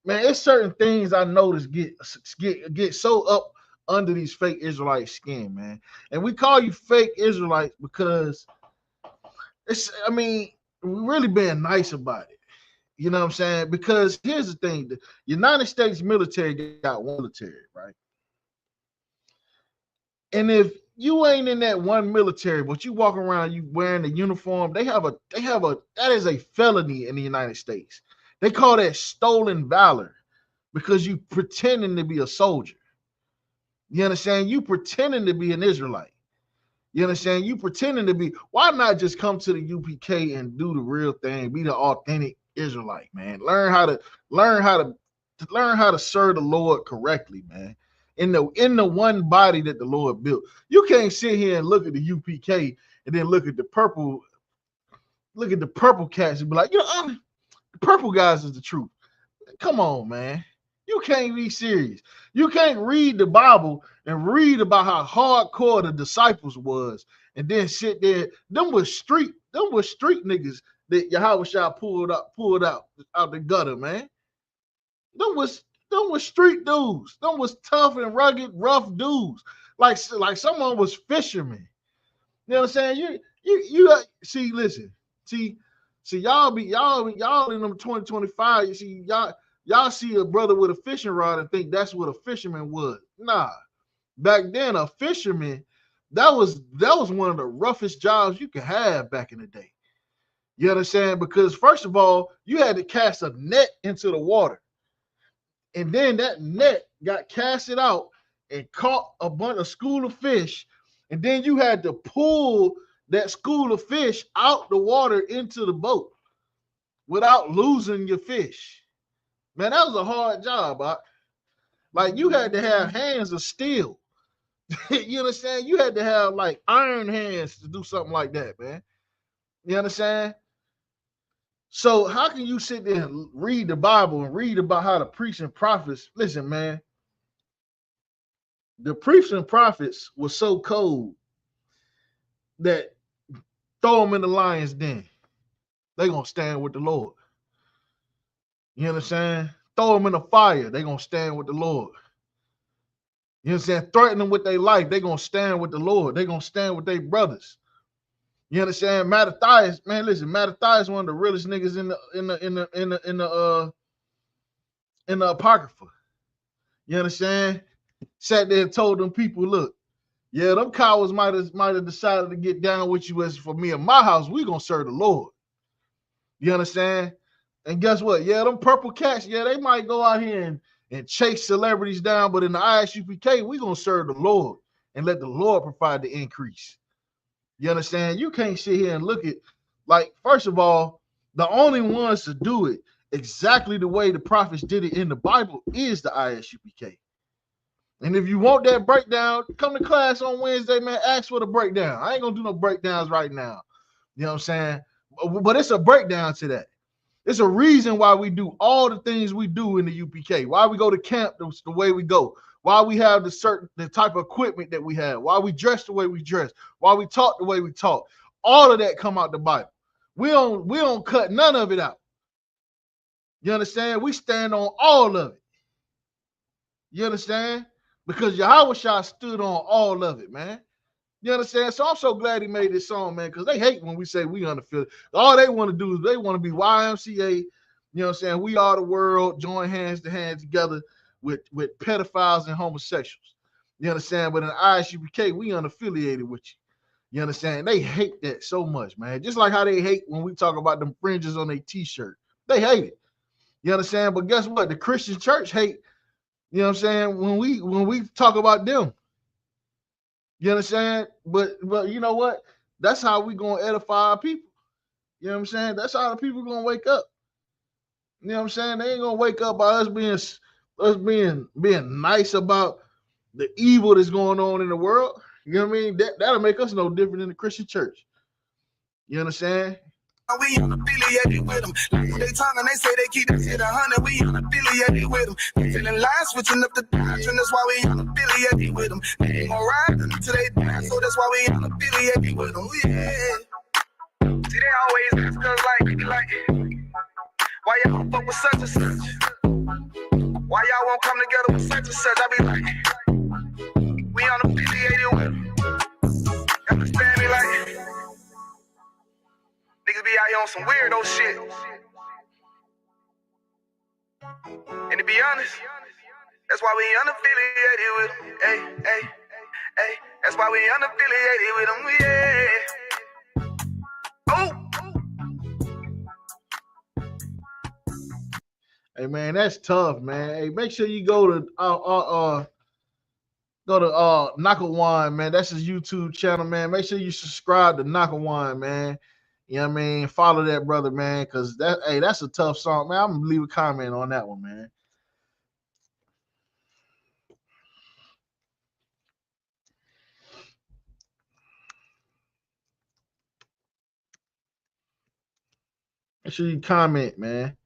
man, it's certain things I notice get so up under these fake Israelite skin, man. And we call you fake Israelites because we're really being nice about it. You know what I'm saying? Because here's the thing, the United States military got one military, right? And if you ain't in that one military, but you walk around, you wearing the uniform, that is a felony in the United States. They call that stolen valor because you pretending to be a soldier. You understand? You pretending to be an Israelite. You understand? You pretending to be. Why not just come to the UPK and do the real thing? Be the authentic Israelite, man. Learn how to serve the Lord correctly, man. In the one body that the Lord built. You can't sit here and look at the UPK and then look at the purple cats and be like, the purple guys is the truth. Come on, man. You can't be serious. You can't read the Bible and read about how hardcore the disciples was and then sit there. Them was street niggas that Yahweh Shah pulled out the gutter, man. Them was street dudes. Them was tough and rugged, rough dudes. Like someone was fishermen. You know what I'm saying? You see, listen. See, See, y'all in them 2025. You see, y'all see a brother with a fishing rod and think that's what a fisherman was. Nah, back then a fisherman, that was one of the roughest jobs you could have back in the day. You understand? Because first of all, you had to cast a net into the water, and then that net got casted out and caught a school of fish, and then you had to pull that school of fish out the water into the boat without losing your fish. Man, that was a hard job. Like you had to have hands of steel. You understand? You had to have like iron hands to do something like that, man. You understand? So how can you sit there and read the Bible and read about how the priests and prophets? Listen, man, the priests and prophets were so cold that throw them in the lion's den. They're gonna stand with the Lord. You understand? Throw them in the fire. They're gonna stand with the Lord. You understand? Threaten them with their life. They're gonna stand with the Lord. They're gonna stand with their brothers. You understand? Mattathias, man, listen, Mattathias is one of the realest niggas in the Apocrypha. You understand? Sat there and told them people, look, yeah, them cowards might have decided to get down with you. As for me and my house, we gonna serve the Lord. You understand? And guess what? Yeah, them purple cats, yeah, they might go out here and chase celebrities down, but in the ISUPK, we gonna serve the Lord and let the Lord provide the increase. You understand? You can't sit here and look at, like, first of all, the only ones to do it exactly the way the prophets did it in the Bible is the ISUPK. And if you want that breakdown, come to class on Wednesday, man. Ask for the breakdown. I ain't gonna do no breakdowns right now. You know what I'm saying? But it's a breakdown to that. It's a reason why we do all the things we do in the UPK. Why we go to camp the way we go. Why we have the type of equipment that we have. Why we dress the way we dress. Why we talk the way we talk. All of that come out the Bible. We don't cut none of it out. You understand? We stand on all of it. You understand? Because Yahweh Shah stood on all of it, man. You understand? So I'm so glad he made this song, man, because they hate when we say we unaffiliated. All they want to do is they want to be YMCA. You know what I'm saying? We are the world, join hands to hand together with pedophiles and homosexuals. You understand? But in ISUPK, we unaffiliated with you. You understand? They hate that so much, man. Just like how they hate when we talk about them fringes on their t-shirt. They hate it. You understand? But guess what? The Christian church hate, you know what I'm saying, when we talk about them. You understand? But you know what? That's how we gonna edify our people. You know what I'm saying? That's how the people gonna wake up. You know what I'm saying? They ain't gonna wake up by us being nice about the evil that's going on in the world. You know what I mean? That'll make us no different than the Christian church. You understand? We unaffiliated with them. They talk and they say they keep that shit 100. We unaffiliated with them. They feeling lies, switching up the doctrine. That's why we unaffiliated with them. They ain't gonna ride until they die, so that's why we unaffiliated with them. Yeah. See, they always ask us like, why y'all fuck with such and such? Why y'all won't come together with such and such? I be like, we unaffiliated with them. Understand me? Like, niggas be out here on some weirdo shit. And to be honest, that's why we unaffiliated with them. Hey. That's why we unaffiliated with them. Yeah. Oh. Hey man, that's tough, man. Hey, make sure you go to Nakawan, man. That's his YouTube channel, man. Make sure you subscribe to Nakawan, man. You know what I mean? Follow that brother, man, because that's a tough song, man. I'm gonna leave a comment on that one, man. Make sure you comment, man.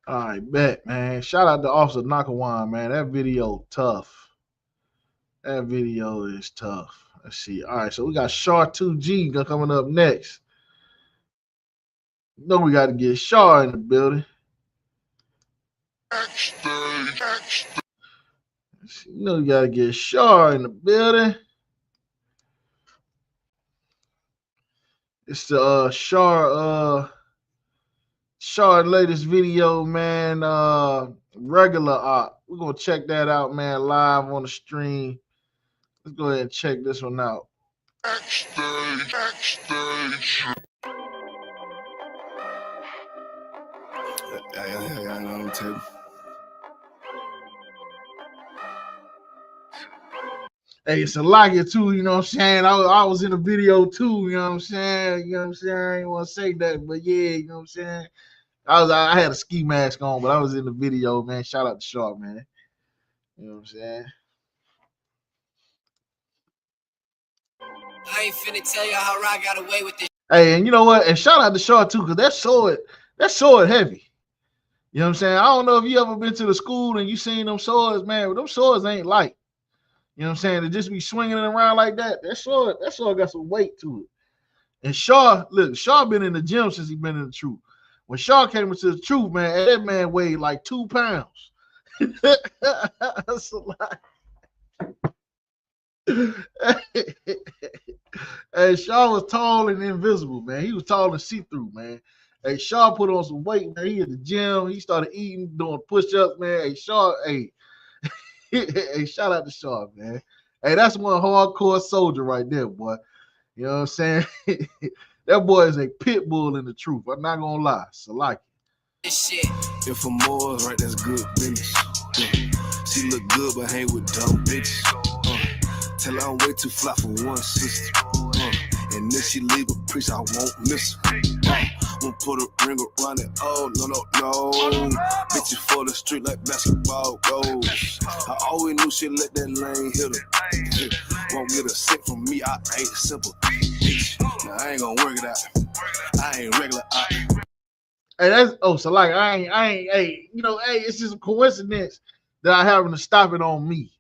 All right, bet, man. Shout out to Officer Nakawan, man. That video tough. That video is tough. Let's see. All right, so we got Shaw 2G coming up next. You know we got to get Shaw in the building. You know we got to get Shaw in the building. It's the Shaw latest video, man. Regular op. We're gonna check that out, man, live on the stream. Let's go ahead and check this one out. Hey, it's a locket too, you know what I'm saying? I was in the video too, you know what I'm saying? You know what I'm saying? I ain't want to say that, but yeah, you know what I'm saying? I had a ski mask on, but I was in the video, man. Shout out to Sharp, man. You know what I'm saying? I ain't finna tell y'all how I got away with this. Hey, and you know what? And shout out to Sharp too, because that sword heavy. You know what I'm saying? I don't know if you ever been to the school and you seen them swords, man, but them swords ain't light. You know what I'm saying? To just be swinging it around like that, that sword got some weight to it. And Shaw been in the gym since he been in the truth. When Shaw came into the truth, man, that man weighed like 2 pounds. That's a lot. Hey, Shaw was tall and invisible, man. He was tall and see-through, man. Hey, Shaw put on some weight, man. He at the gym. He started eating, doing push-ups, man. Hey, Shaw, hey, shout out to Shaw, man. Hey, that's one hardcore soldier right there, boy. You know what I'm saying? That boy is a pit bull in the truth. I'm not gonna lie. So like This shit. If I'm more right, that's good business. She look good, but hang with dumb bitches. Tell her I'm way too fly for one sister. And if she leave a priest, I won't miss her. Won't put a ring around it. Oh, no. Bitches for the street like basketball goes. I always knew she'd let that lane hit her. Won't get a cent from me, I ain't simple. Now I ain't gonna work it out. I ain't regular. Hey, so like I ain't, hey, you know, hey, it's just a coincidence that I having to stop it on me.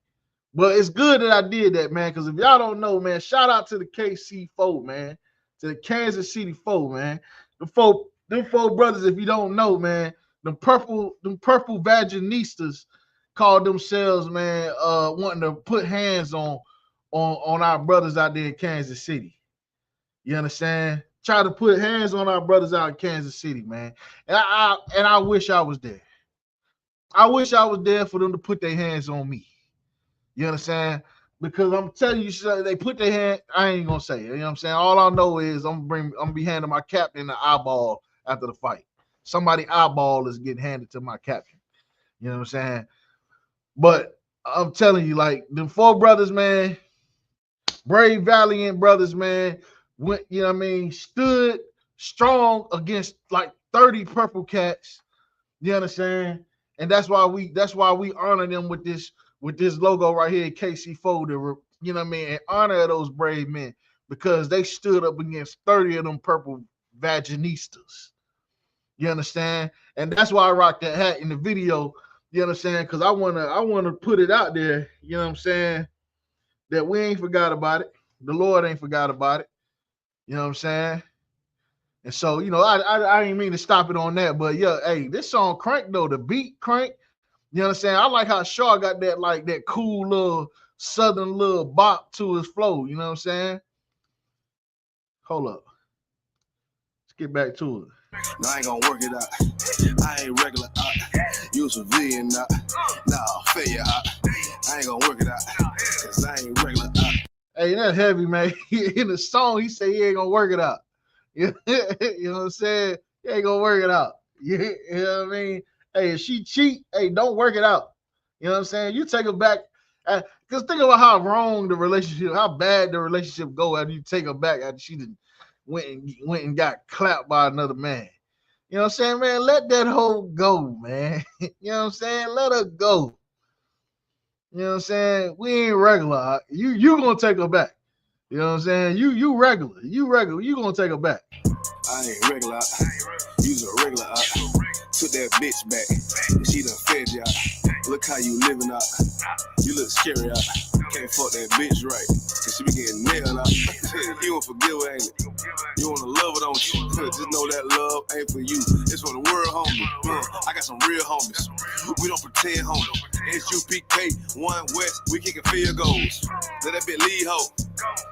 But it's good that I did that, man, because if y'all don't know, man, shout out to the KC4, man, to the Kansas City 4, man. Them four brothers, if you don't know, man, them purple vaginistas called themselves, man, wanting to put hands on our brothers out there in Kansas City. You understand? Try to put hands on our brothers out in Kansas City, man. And I wish I was there. I wish I was there for them to put their hands on me. You understand? Because I'm telling you, they put their hand. I ain't gonna say it. You know what I'm saying? All I know is I'm gonna be handing my captain the eyeball after the fight. Somebody eyeball is getting handed to my captain. You know what I'm saying? But I'm telling you, like them 4 brothers, man, brave, valiant brothers, man. Went, you know what I mean, stood strong against like 30 purple cats. You understand? And that's why we honor them with this logo right here, KC4, to, you know what I mean, and honor those brave men because they stood up against 30 of them purple vaginistas. You understand? And that's why I rock that hat in the video. You understand? Because I wanna put it out there, you know what I'm saying, that we ain't forgot about it. The Lord ain't forgot about it. You know what I'm saying? And so, you know, I didn't mean to stop it on that, but yeah, hey, this song crank though, the beat crank. You understand? I like how Shaw got that, like that cool little southern little bop to his flow. You know what I'm saying? Hold up. Let's get back to it. No, I ain't gonna work it out. I ain't regular out. You civilian out. Nah, failure out. I ain't gonna work it out. Cause I ain't regular out. Hey, that's heavy, man. In the song, he said he ain't gonna work it out. You know what I'm saying? He ain't gonna work it out. You know what I mean? Hey, if she cheat, hey, don't work it out. You know what I'm saying? You take her back. Because think about how wrong the relationship, how bad the relationship go after you take her back after she went and got clapped by another man. You know what I'm saying, man? Let that hoe go, man. You know what I'm saying? Let her go. You know what I'm saying? We ain't regular. You gonna take her back. You know what I'm saying? You regular. You gonna take her back. I ain't regular. You's a regular. Took that bitch back. She done fed you out. Look how you living out. You look scary out. Can't fuck that bitch right. Cause she be getting nailed out. You won't forgive her, ain't it? You wanna love her, don't you? Just know that love flow ain't for you. It's for the world, homie. I got some real homies. We don't pretend, homie. Isupk, one west, we kicking field goals. Let that bitch lead hoe.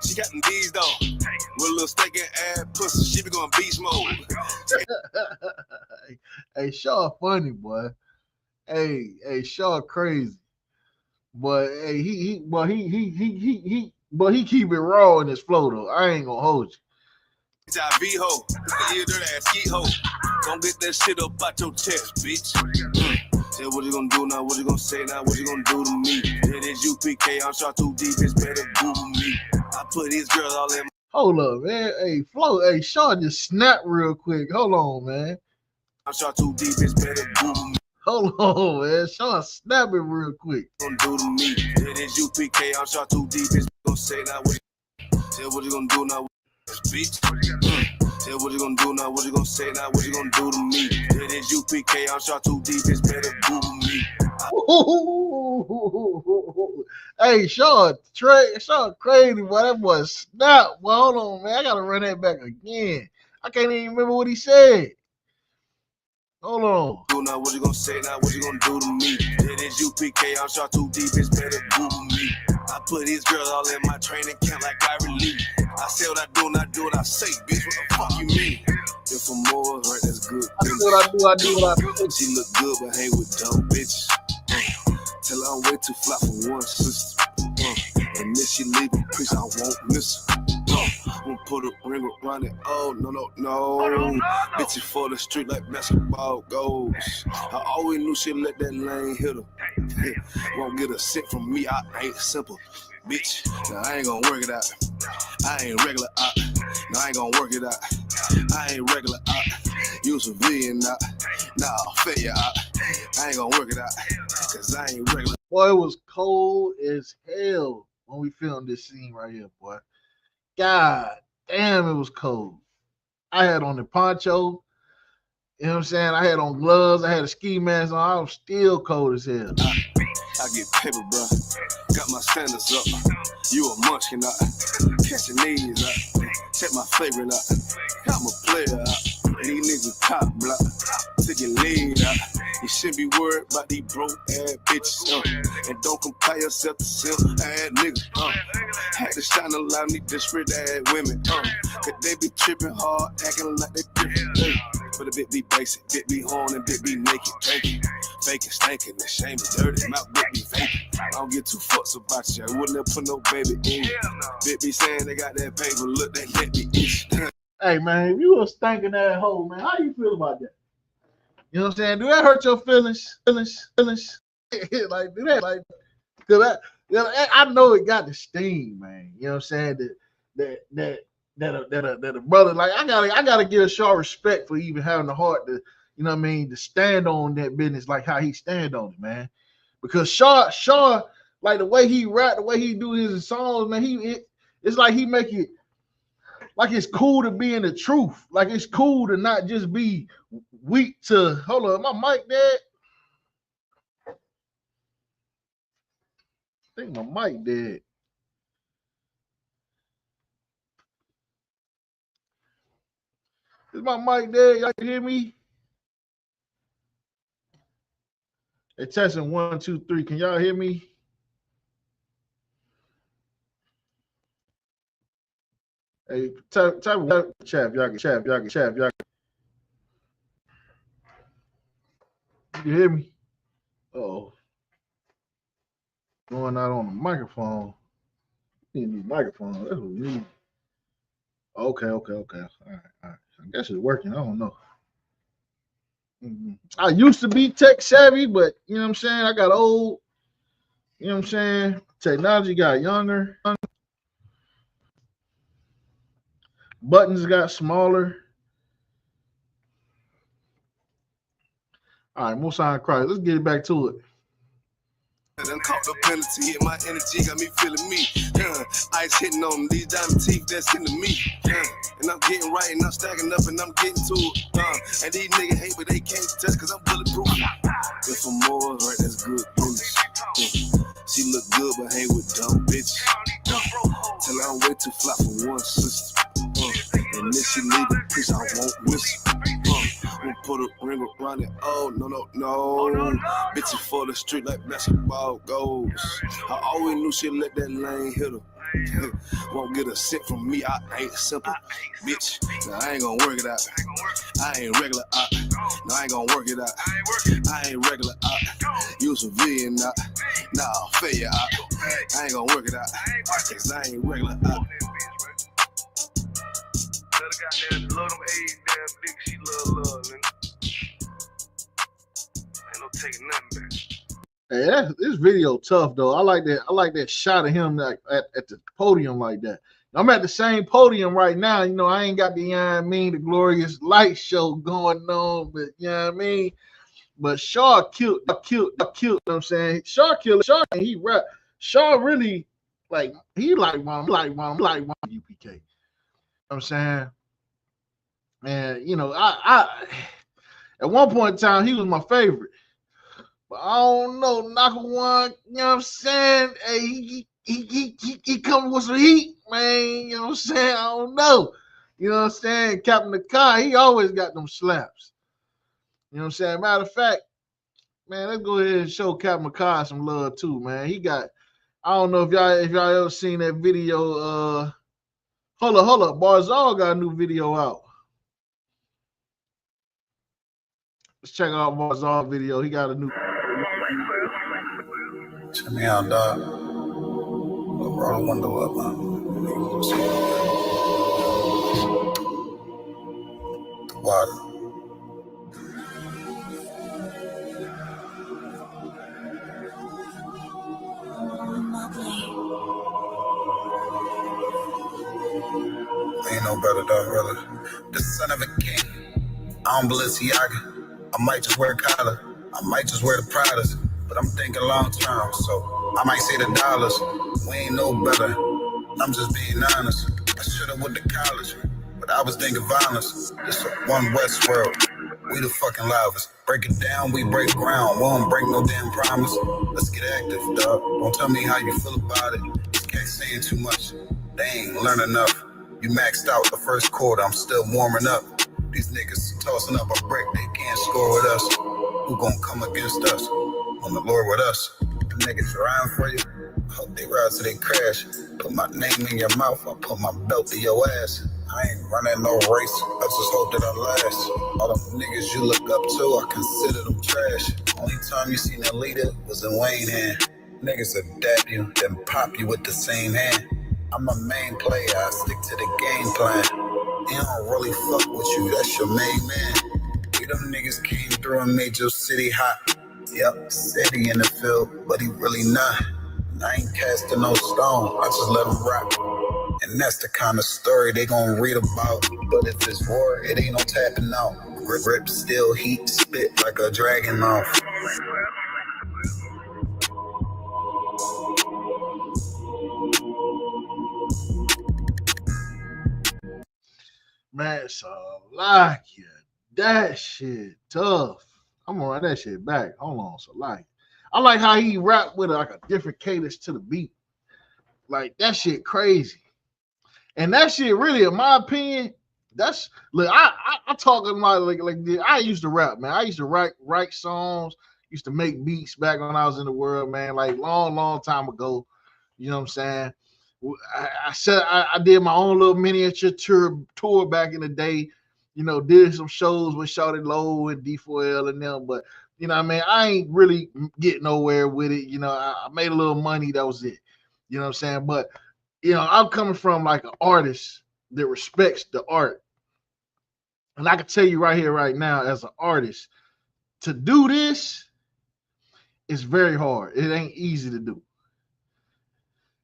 She got them D's though. With a little steak and ass pussy, she be going beast mode. Hey, Shaw funny, boy. Hey, Shaw crazy. But hey, he keep it raw in his flow though. I ain't gonna hold you. HIV hoe, you dirty ass skeet hoe. Don't get that shit up out your chest, bitch. Say what you gonna do now? What you gonna say now? What you gonna do to me? It is UPK. I'm shot too deep. It's better Google me. I put these girls all in. Hold up, man. Hey, Flo. Hey, Shaw just snapped real quick. Hold on, man. I'm shot too deep. It's better Google me. Hold on, man. Shaw snapping real quick. Gonna do to me? It is UPK. I'm shot too deep. It's gonna say now. Say what you gonna do now? Bitch. Say what you gonna do now? What you gonna say now? What you gonna do to me? It is UPK. I'm shot too deep. It's better Google me. Hey, Shaw crazy, boy. That boy snap. Well, hold on, man. I gotta run that back again. I can't even remember what he said. Hold on. Do now, what you gonna say now? What you gonna do to me? It is UPK. I'm shot too deep. It's better Google me. I put these girls all in my training camp like I relieve. I say what I do and I do what I say, bitch. What the fuck you mean? If for more, right, that's good. I do what I do. She look good, but hang with dumb bitches. Tell her I'm way too fly for one sister. And then she leave a piece, I won't miss her. Won't put a ring around it. Oh, no. Bitch, you for the street like basketball goes. I always knew she'd let that lane hit her. Won't get a cent from me, I ain't simple. Bitch, now I ain't gonna work it out. I ain't regular out. Now I ain't gonna work it out. I ain't regular out. You civilian out. Nah, I'll fail you out. I ain't gonna work it out. Cause I ain't regular. Boy, it was cold as hell when we filmed this scene right here, boy. God damn, it was cold. I had on the poncho. You know what I'm saying? I had on gloves. I had a ski mask on. I was still cold as hell. I get paper, bro. Got my standards up. You a munchkin out. Catching these out. Check my favorite out. I'm a player out. These niggas top block. Take your lead out. You shouldn't be worried about these broke ass bitches. And don't compare yourself to simp ass niggas. Had to shine a lot of these desperate ass women. Cause they be tripping hard, acting like they different. But a bit be basic, bit be horn and bit be naked. Faking, stankin', the shame is dirty. Mouth bit be faking. I don't get too fucks about you. I wouldn't have put no baby in. Bit be saying they got that paper, look, that let me itch. Hey, man, if you a stinking that hole, man, how you feel about that? You know what I'm saying? Do that hurt your feelings? Like, do that, like, cause I know it got the sting, man. You know what I'm saying? That a brother, like, I gotta give a Shaw respect for even having the heart to, you know what I mean, to stand on that business like how he stand on it, man. Because Shaw, like the way he rap, the way he do his songs, man, it's like he make it like it's cool to be in the truth. Like it's cool to not just be weak to, hold on, my mic dead? I think my mic dead. Is my mic dead? Y'all can hear me? Hey, testing 1, 2, 3. Can y'all hear me? Hey, type chat. Y'all can chat. Y'all can you hear me? Oh, going out on the microphone. You need a microphone. That's what we need. Okay. All right. I guess it's working. I don't know. I used to be tech savvy, but you know what I'm saying? I got old. You know what I'm saying? Technology got younger. Buttons got smaller. All right, most on Christ. Let's get it back to it. Done caught the penalty, hit my energy, got me feeling me. Ice hitting on these diamond teeth that's into me. And I'm getting right and I'm stacking up and I'm getting to it. And these niggas hate, but they can't touch cause I'm bulletproof. If for more, right, that's good business. She look good, but hang with dumb bitches. Tell her I'm way too fly for one sister. And then she leave a piece, I won't miss her. Put a ring around it. Oh, no. Bitches for the street like basketball goals. I always knew she'd let that lane hit her. Won't get a cent from me, I ain't simple. Bitch, nah, I ain't gonna work it out. I ain't regular out. No, I ain't gonna work it out. I ain't regular out. You civilian out. Nah, failure out. I ain't gonna work it out. Cause I ain't regular out. Goddamn, love them AIDS, damn dick, she love, ain't no taking nothing back. Hey, this video tough though. I like that shot of him like at the podium like that. I'm at the same podium right now. You know, I ain't got the, you know what I mean, the glorious light show going on, but you know what I mean. But Shaw killed. You know what I'm saying? Shaw killed. Shaw, and he rap. Shaw really like UPK. You know what I'm saying? And you know, I at one point in time he was my favorite. But I don't know, knock one, you know what I'm saying? Hey, he come with some heat, man. You know what I'm saying? I don't know. You know what I'm saying? Captain the car, he always got them slaps. You know what I'm saying? Matter of fact, man, let's go ahead and show Captain McCall some love too, man. He got, I don't know if y'all ever seen that video. Hold up. Barzal got a new video out. Let's check out Barzal video. He got a new. Check me out, dog. Roll the window up, man. Water. Ain't no better, dog, brother. The son of a king. I'm Balenciaga. I might just wear collar. I might just wear the Pradas. But I'm thinking long term, so I might say the dollars. We ain't no better. I'm just being honest. I should've went to college, but I was thinking violence. It's a one West world. We the fucking loudest. Break it down, we break ground. We don't break no damn promise. Let's get active, dog. Don't tell me how you feel about it. These cats saying too much. They ain't learn enough. You maxed out the first quarter. I'm still warming up. These niggas tossing up a brick. They can't score with us. Who gon' come against us? On the Lord with us. The niggas riding for you. Hope they ride till they crash. Put my name in your mouth. I put my belt to your ass. I ain't running no race. I just hope that I last. All them niggas you look up to, I consider them trash. Only time you seen a leader was in Wayne hand. Niggas adapt you, then pop you with the same hand. I'm a main player. I stick to the game plan. They don't really fuck with you. That's your main man. We them niggas came through and made your city hot. Yep, said he in the field, but he really not. I ain't casting no stone, I just let him rock. And that's the kind of story they gon' read about. But if it's war, it ain't no tapping out. Grip still heat, spit like a dragon mouth. Man, so like yeah, that shit tough. I'm gonna run that shit back. Hold on, so like, I like how he rap with like a different cadence to the beat. Like that shit crazy, and that shit really, in my opinion, that's look. I talking about like I used to rap, man. I used to write songs. Used to make beats back when I was in the world, man. Like long time ago. You know what I'm saying? I said I did my own little miniature tour back in the day. You know, did some shows with Shawty Low and D4L and them, but you know what I mean, I ain't really getting nowhere with it. You know, I made a little money, that was it. You know what I'm saying? But you know, I'm coming from like an artist that respects the art. And I can tell you right here, right now, as an artist, to do this is very hard. It ain't easy to do.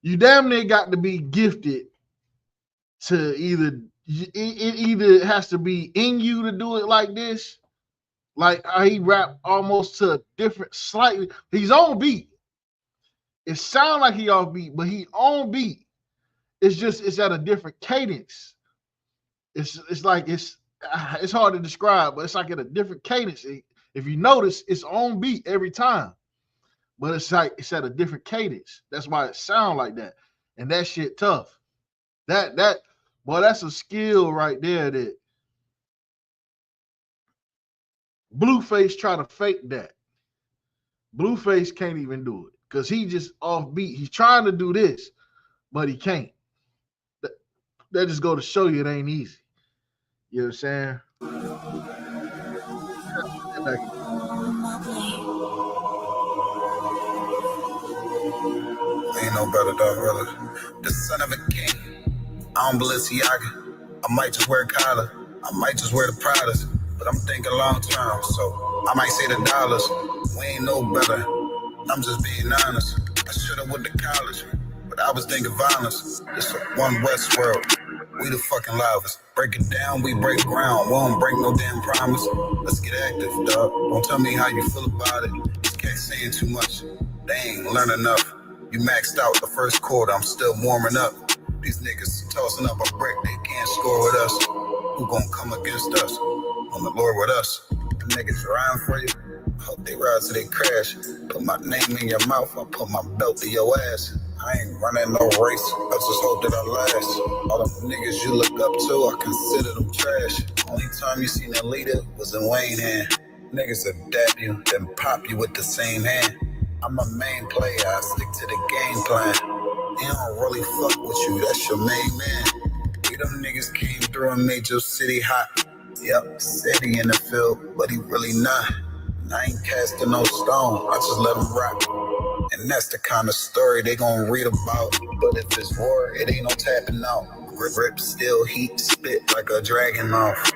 You damn near got to be gifted to either it has to be in you to do it like this, like how he rap almost to a different slightly. He's on beat. It sounds like he off beat, but he on beat. It's just it's at a different cadence. It's like it's hard to describe, but it's like at a different cadence. If you notice, it's on beat every time. But it's like it's at a different cadence. That's why it sound like that. And that shit tough. That boy, that's a skill right there that Blueface try to fake that. Blueface can't even do it because he just off beat. He's trying to do this, but he can't. That just go to show you it ain't easy. You know what I'm saying? Ain't no better dog, brother. The son of a king. I don't Balenciaga. I might just wear collar. I might just wear the Pradas. But I'm thinking long term, so I might say the dollars. We ain't no better. I'm just being honest. I should've went to college, but I was thinking violence. It's one West world. We the fucking loudest. Break it down, we break ground. We don't break no damn promise. Let's get active, dog. Don't tell me how you feel about it. These cats saying too much. They ain't learn enough. You maxed out the first quarter. I'm still warming up. These niggas tossing up a brick. They can't score with us. Who gon' come against us? On the Lord with us. The niggas riding for you. Hope they ride till they crash. Put my name in your mouth. I put my belt to your ass. I ain't running no race. I just hope that I last. All them niggas you look up to, I consider them trash. Only time you seen a leader was in Wayne hand. Niggas will dab you, then pop you with the same hand. I'm a main player. I stick to the game plan. They don't really fuck with you. That's your main man. We them niggas came through and made your city hot. Yep, said he in the field, but he really not. I ain't casting no stone, I just let him rock. And that's the kind of story they gon' read about. But if it's war, it ain't no tapping out. Rip still heat, spit like a dragon off.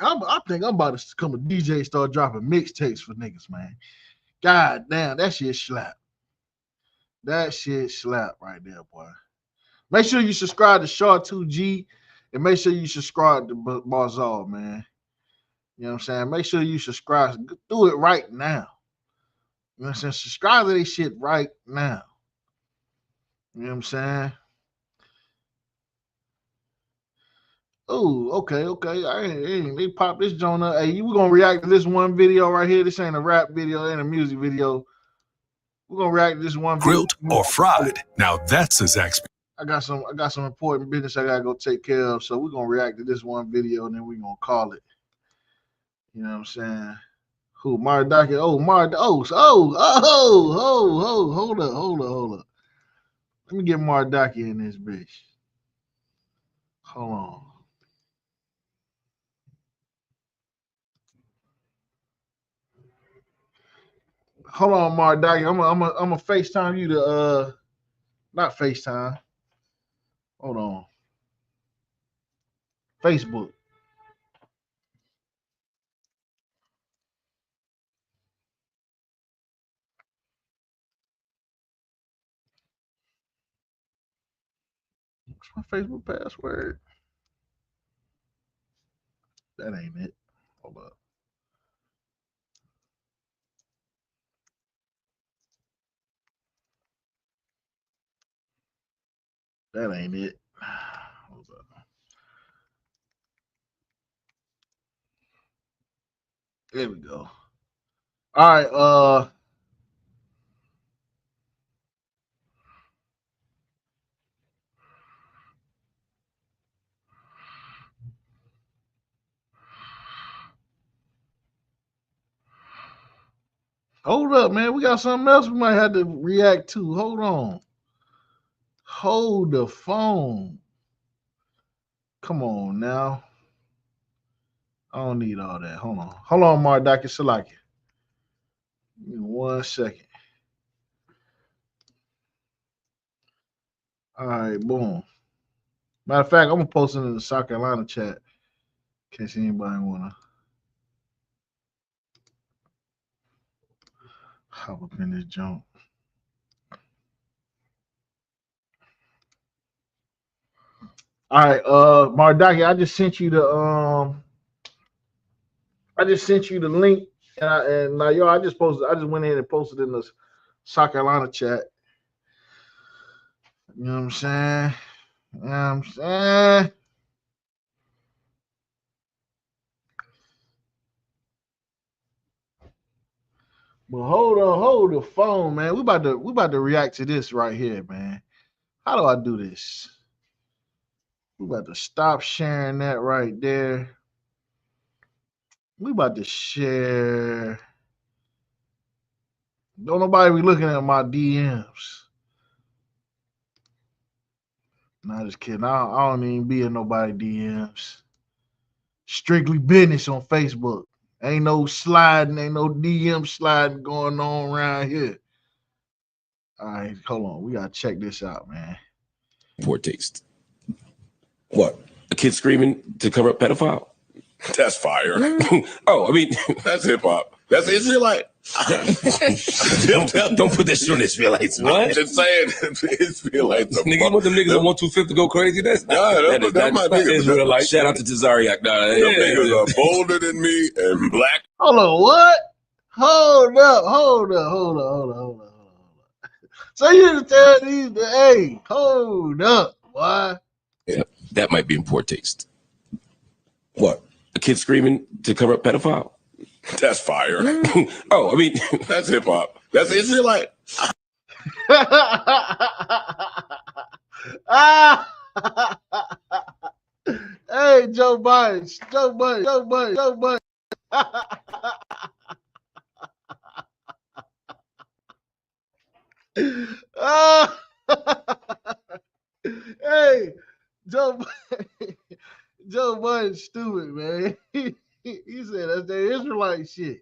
I think I'm about to become a DJ, start dropping mixtapes for niggas, man. God damn, that shit slap. That shit slap right there, boy. Make sure you subscribe to Shaw 2G and make sure you subscribe to Barzal, man. You know what I'm saying? Make sure you subscribe. Do it right now. You know what I'm saying? Subscribe to this shit right now. You know what I'm saying? Oh, okay. They pop this joint up. Hey, we're gonna react to this one video right here. This ain't a rap video, it ain't a music video. We're gonna react to this one grilled or fried. Now that's a Zach's. I got some important business I gotta go take care of. So we're gonna react to this one video and then we're gonna call it. You know what I'm saying? Who Maradaki? Hold up. Let me get Maradaki in this bitch. Hold on. Hold on, Maradaki. I'm gonna FaceTime you to not FaceTime. Hold on. Facebook. What's my Facebook password? That ain't it. Hold up. That ain't it. Hold up. There we go. All right. Hold up, man. We got something else we might have to react to. Hold on. Hold the phone. Come on now. I don't need all that. Hold on, Mardaki Salaki. Give me 1 second. All right, boom. Matter of fact, I'm gonna post it in the South Carolina chat in case anybody wanna hop up in this junk. All right, Mardaki, I just sent you the link, and now I just went ahead and posted in the South Carolina chat. You know what I'm saying? But hold the phone, man. We about to react to this right here, man. How do I do this? We about to stop sharing that right there. We about to share. Don't nobody be looking at my DMs. Nah, just kidding. I don't even be in nobody DMs. Strictly business on Facebook. Ain't no sliding, ain't no DM sliding going on around here. All right, hold on. We gotta check this out, man. Poor taste. What? A kid screaming to cover up pedophile? That's fire. Oh, I mean, That's hip hop. That's Israelite. don't put that shit on Israelites. What? I'm just saying, Israelites. Nigga, you want them niggas on 125th to go crazy? That's That's my niggas. Israelite. Shout out to Tazariak. Them niggas are bolder than me and black. Hold on, what? Hold up. So you tell these, hey, hold up, boy. Yeah, that might be in poor taste. What? A kid screaming to cover up pedophile? That's fire. Oh, I mean, That's hip hop. That's Israelite. Hey, Joe Biden. Hey, Joe Biden stupid, man. He said that's the Israelite shit.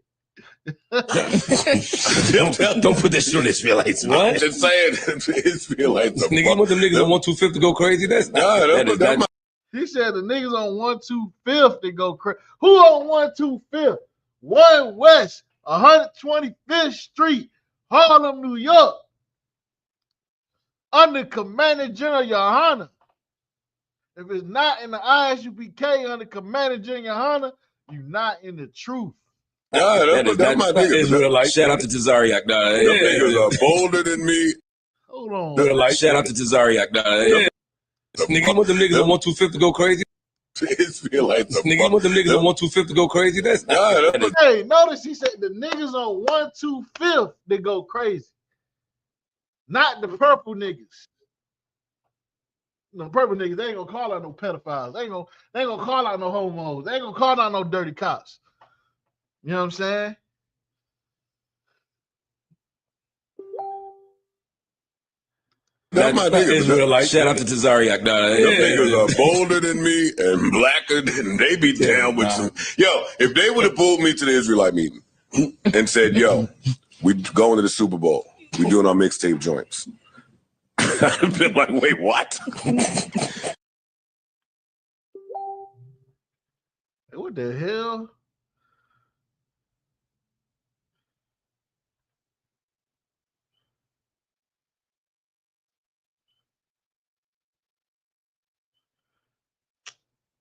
don't put that shit on Israelites. What? I'm just saying, Israelites. Nigga, you want them niggas on 125th to go crazy? That's He said the niggas on 125th they go crazy. Who on 125th? 1 West, 125th Street, Harlem, New York. Under Commander General Yohana. If it's not in the ISUPK under Commander General Yohana, you're not in the truth. That's my niggas. Israelite. Shout out to Tazariak. Them niggas are bolder than me. Hold on. Israelite. Shout out to Tazariak. Nigga, you want them niggas on 125th to go crazy? Israelites. Nigga, you want them niggas on 125th to go crazy? That's Hey, notice he said the niggas on 125th they go crazy. Not the purple niggas. The purple niggas, they ain't gonna call out no pedophiles. They ain't gonna call out no homos. They ain't gonna call out no dirty cops. You know what I'm saying? That's my niggas. Israelite. Shout out to Tazariak. Them niggas are bolder than me and blacker than they be down with some. Yo, if they would have pulled me to the Israelite meeting and said, yo, we going to the Super Bowl. We doing our mixtape joints. I'd have been like, wait, what? What the hell?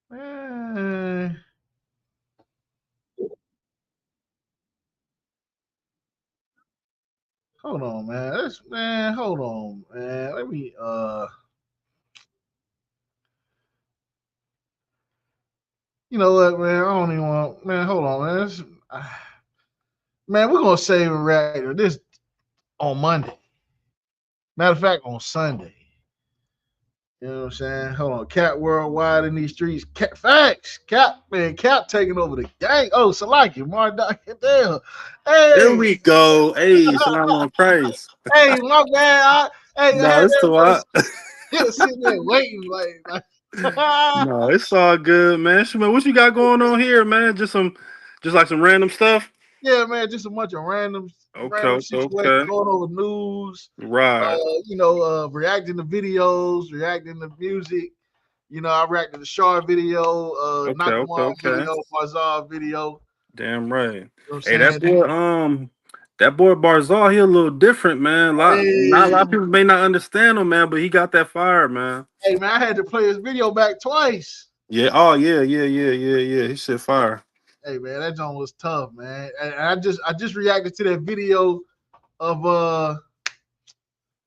Man. Hold on, man. Hold on, man. Let me you know what, man? I don't even want, man. Hold on, man. Man, we're gonna save and react to this on Monday. Matter of fact, on Sunday. You know what I'm saying? Hold on. Cat worldwide in these streets. Cat facts. Cat taking over the gang. Oh, Salaki, Mardock. Damn. Hey. There we go. Hey, salam on praise. Hey, my bad. No, it's too hot. Sitting there waiting, like No, it's all good, man. What you got going on here, man? Just like some random stuff. Yeah, man, just a bunch of random situations, going over news. Right. Reacting to videos, reacting to music. You know, I reacted to the Shar video, video, Barzal video. Damn right. You know hey, that boy Barzal, he a little different, man. Not a lot of people may not understand him, man, but he got that fire, man. Hey, man, I had to play his video back twice. Yeah. Oh, yeah. He said fire. Hey, man, that joint was tough, man. And I just reacted to that video of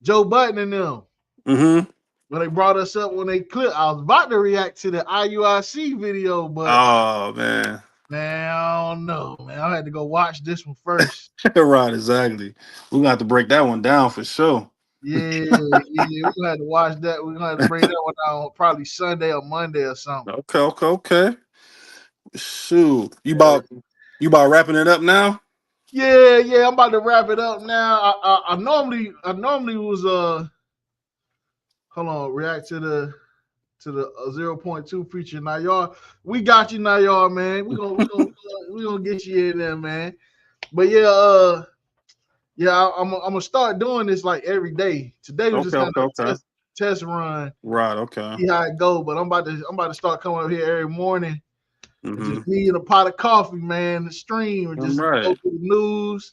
Joe Budden and them. Mm-hmm. When they brought us up when they clipped, I was about to react to the IUIC video, but oh man, Man, I don't know, man. I had to go watch this one first. Right, exactly. We're gonna have to break that one down for sure. Yeah, we're gonna have to watch that. We're gonna have to bring that one out probably Sunday or Monday or something. Okay. Shoot, you about wrapping it up now? Yeah. I'm about to wrap it up now. I normally was hold on, react to the 0.2 feature. Now y'all, we got you now, y'all, man. We gonna get you in there, man. But I'm gonna start doing this like every day. Today was just kind of a test run. Right, okay. See how it go. But I'm about to start coming up here every morning. And just me and a pot of coffee, man, the stream, and just go through the news,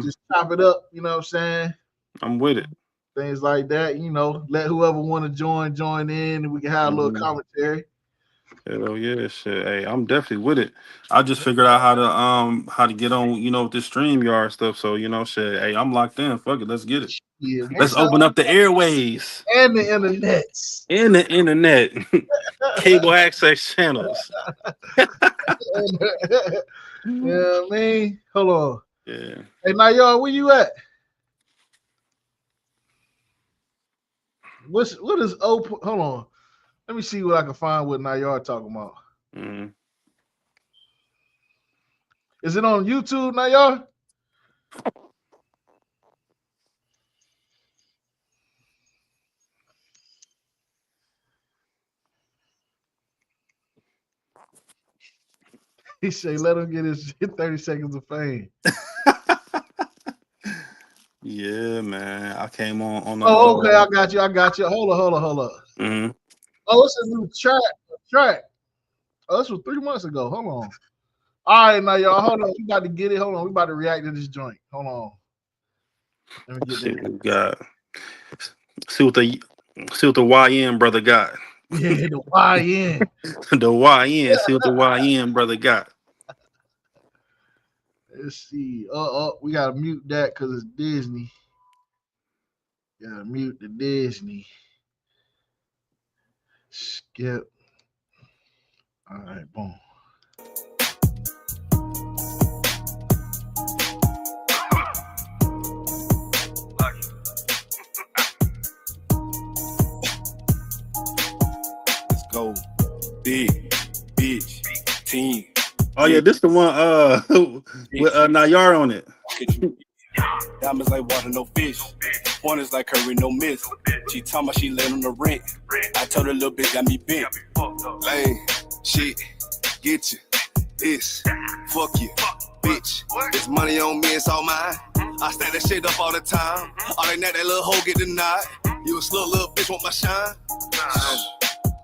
just chop it up, you know what I'm saying? I'm with it. Things like that, let whoever want to join in, and we can have a little commentary. Hell yeah, shit. Hey, I'm definitely with it. I just figured out how to get on, with this StreamYard stuff. So, shit. Hey, I'm locked in. Fuck it, let's get it. Yeah, let's open up the airways and the internet. And the internet. Cable access channels. Yeah, man. Hold on. Yeah. Hey, now y'all, where you at? What is open? Hold on. Let me see what I can find what Nayar talking about. Is it on YouTube, Nayar? He say, let him get his 30 seconds of fame. Yeah, man. I came on the, Oh, okay. I got you. Hold up. Oh, it's a new track. Oh, this was 3 months ago. Hold on. All right, now y'all, hold on. We about to get it. Hold on. We about to react to this joint. Hold on. Let me get that. See what the YN brother got. Yeah, the YN. The YN. See what the YN brother got. Let's see. We gotta mute that because it's Disney. Gotta mute the Disney. Skip. All right, boom. Let's go. Big bitch team. Oh yeah, this the one with Nayar on it. Diamonds like water, no fish. One is like curry, no miss. She told me she let on the rent. I told her little bitch got me bent. Lame shit, get you. This, fuck you, bitch. This money on me, it's all mine. I stack that shit up all the time. All that little hoe get denied. You a slow little bitch, want my shine?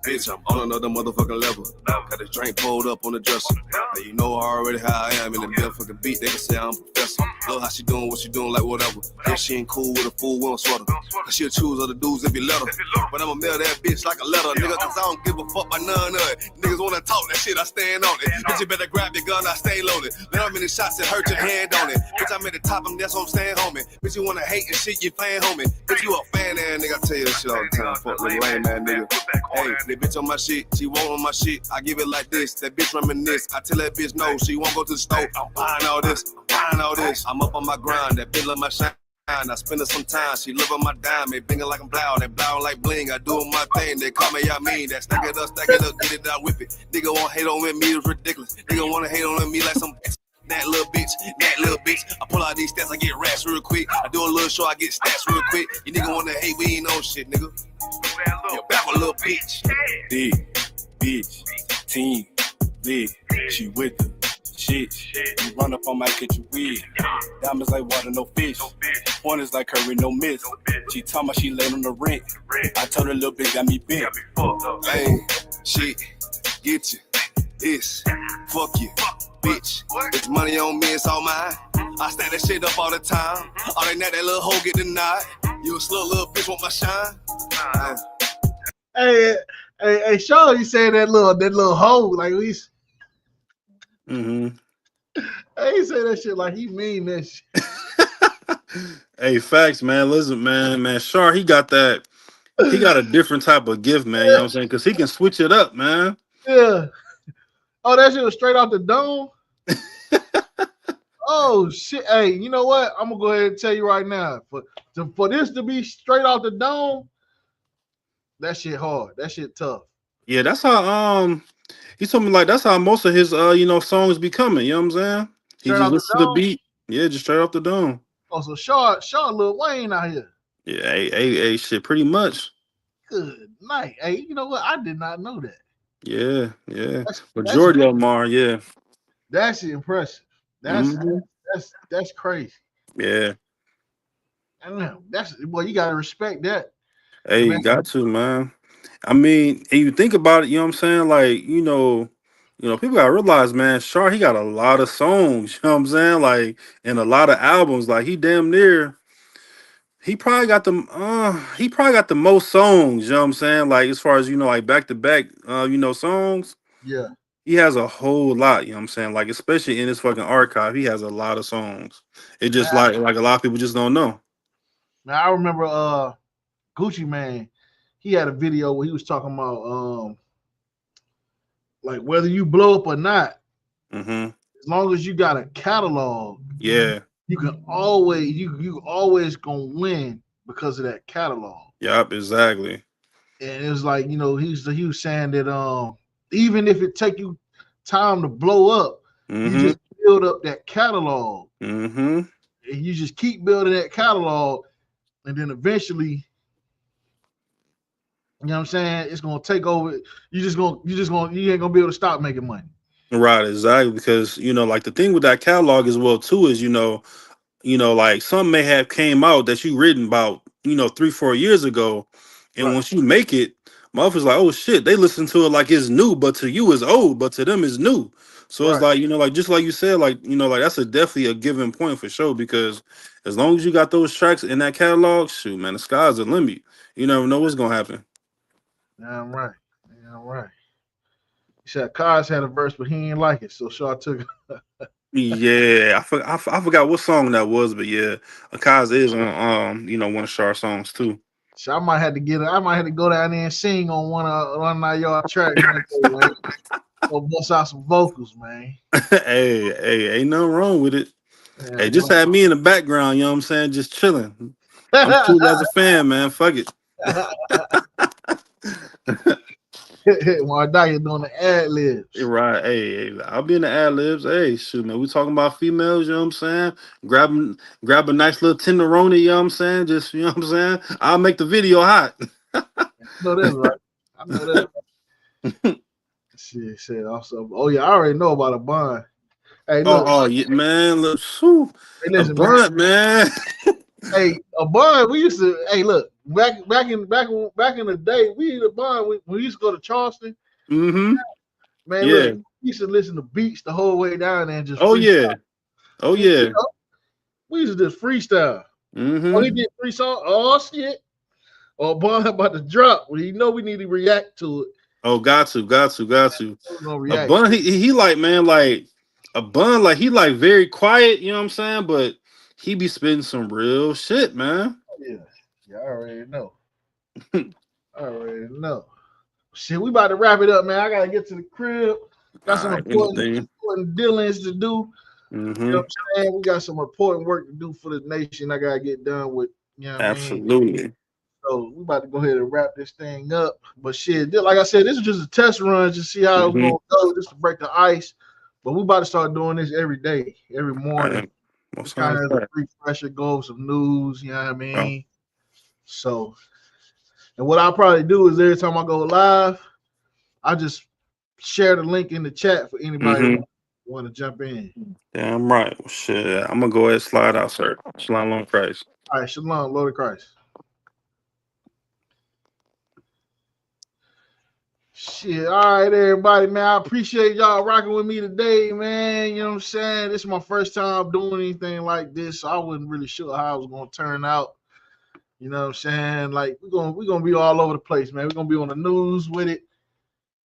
Bitch, I'm on another motherfucking level. Got this drink pulled up on the dresser. Now you know already how I am in the motherfucking beat. They can say I'm a professor. Love how she doing what she doing, like whatever. If she ain't cool with a fool, we don't sweat her. Cause she'll choose other dudes if you let her. But I'ma mail that bitch like a letter, nigga. Cause I don't give a fuck by none of it. Niggas wanna talk that shit, I stand on it. Bitch, you better grab your gun, I stay loaded. Let how many shots that hurt your hand on it. Bitch, I'm at the top, that's what I'm staying, homie. Bitch, you wanna hate and shit, you playing, homie. Bitch, you a fan ass nigga, I tell you that shit all the time. Fuck little lame ass nigga. Hey, that bitch on my shit, she won't on my shit. I give it like this, that bitch reminisce. I tell that bitch no, she won't go to the store. I'm buying all this, I'm up on my grind, that bitch love my shine. I spend her some time, she love on my dime, they bling it like I'm blow, they blow like bling. I do my thing, they call me I mean. That stack it up, get it down, whip it. Nigga won't hate on me, it's ridiculous. Nigga wanna hate on me like some bitch. That little bitch. I pull out these stats, I get rats real quick. I do a little show, I get stats real quick. You nigga wanna hate, we ain't on shit, nigga. You're back with a little bitch. Big bitch team, big. She with the shit. You run up on my catch you weed. Diamonds like water, no fish. One is like curry, no miss. She told me she laid on the rent. I told her little bitch got me bent. Lame shit, get you. This, fuck you, bitch. This money on me, it's all mine. I stack that shit up all the time. All that little hoe get denied. You a slow little bitch, want my shine? Hey, Sean, you said that little hoe like we. Hey, he say that shit like he mean that shit. Hey, facts, man. Listen, man, Shar, he got a different type of gift, man. You know what I'm saying? Because he can switch it up, man. Yeah. Oh, that shit was straight off the dome. Oh shit! Hey, you know what? I'm gonna go ahead and tell you right now. For this to be straight off the dome, that shit hard. That shit tough. Yeah, that's how he told me like that's how most of his songs be coming, you know what I'm saying? He Straight just off the listens to the dome. beat. Yeah, just straight off the dome. Oh, so Shaw Lil Wayne out here. Yeah, hey, shit, pretty much. Good night. Hey, you know what? I did not know that. Yeah. That's Majority of them are, yeah. that's impressive. Mm-hmm. That's crazy. Yeah. I don't know. You gotta respect that. Hey, Man, you got to, man. I mean, and you think about it, you know what I'm saying? Like, people gotta realize, man, Shar, he got a lot of songs, you know what I'm saying? Like, and a lot of albums. Like, he damn near he probably got the most songs, you know what I'm saying? Like, as far as, like back to back songs. yeah. He has a whole lot, you know what I'm saying? Like, especially in his fucking archive, he has a lot of songs. It just Man, like a lot of people just don't know. I remember Gucci Man, he had a video where he was talking about like whether you blow up or not, Mm-hmm. as long as you got a catalog, Yeah. you can always you always gonna win because of that catalog. Yup, exactly. And it was like, he was saying that even if it take you time to blow up, you Mm-hmm. just build up that catalog. Mm-hmm. And you just keep building that catalog, and then eventually, you know what I'm saying, it's gonna take over. You ain't gonna be able to stop making money. Right, exactly. Because, like the thing with that catalog as well, too, is, like some may have came out that you written about, 3-4 years ago. And Right, once you make it, motherfuckers like, oh shit, they listen to it like it's new, but to you it's old, but to them it's new. So it's right. like, like just like you said, like, like that's definitely a given point for sure. Because as long as you got those tracks in that catalog, shoot, man, the sky's the limit. You never know what's gonna happen. Damn right. Damn right. He said Kaz had a verse, but he ain't like it, so Shaw took it. Yeah, I forgot what song that was, but yeah, Akaz is on one of Shar's songs too. So I might have to go down there and sing on one of y'all tracks one day, man. Go bust out some vocals, man. Hey, ain't nothing wrong with it. Yeah, Hey, just have me in the background, you know what I'm saying? Just chilling. I'm cool as a fan, man. Fuck it. While Dyer doing the ad libs. Right. Hey, I'll be in the ad libs. Hey, shoot, man. We talking about females, you know what I'm saying? Grab a nice little tenderoni, you know what I'm saying? Just, you know what I'm saying? I'll make the video hot. I know that's right. I know that's right. Shit said also. Oh yeah, I already know about a bond. Hey, look. Yeah, man. Look, whew, Hey, a listen, man. blunt, man. Hey, a bond. We used to. Hey, look. Back in the day, we used a bond. We used to go to Charleston. Mm-hmm. Man, Yeah. look. We used to listen to beats the whole way down there and just. Oh freestyle. yeah. Oh And, yeah. we used to just freestyle. Mm-hmm. Oh, he did 3 songs. Oh shit. Oh, bond about to drop. Well, we need to react to it. Oh, got to. We're gonna A react. bun, he like, man, like a bun, like he like very quiet, you know what I'm saying? But he be spitting some real shit, man. Yeah, I already know. Shit, we about to wrap it up, man. I gotta get to the crib. Got some important dealings to do. Mm-hmm. You know what I'm saying? We got some important work to do for the nation. I gotta get done with. You know what Absolutely. I mean? So we about to go ahead and wrap this thing up. But shit, like I said, this is just a test run to see how it's gonna go, just to break the ice. But we about to start doing this every day, every morning. It's kind of a refresher, go over some news. You know what I mean? So, and what I'll probably do is every time I go live, I just share the link in the chat for anybody who want to jump in. Damn right. Well, shit, I'm gonna go ahead and slide out, sir. Shalom, Lord Christ. All right, shalom, Lord of Christ. Shit, all right, everybody, man. I appreciate y'all rocking with me today, man. You know what I'm saying? This is my first time doing anything like this, so I wasn't really sure how it was gonna turn out. You know what I'm saying? Like we're gonna be all over the place, man. We're gonna be on the news with it.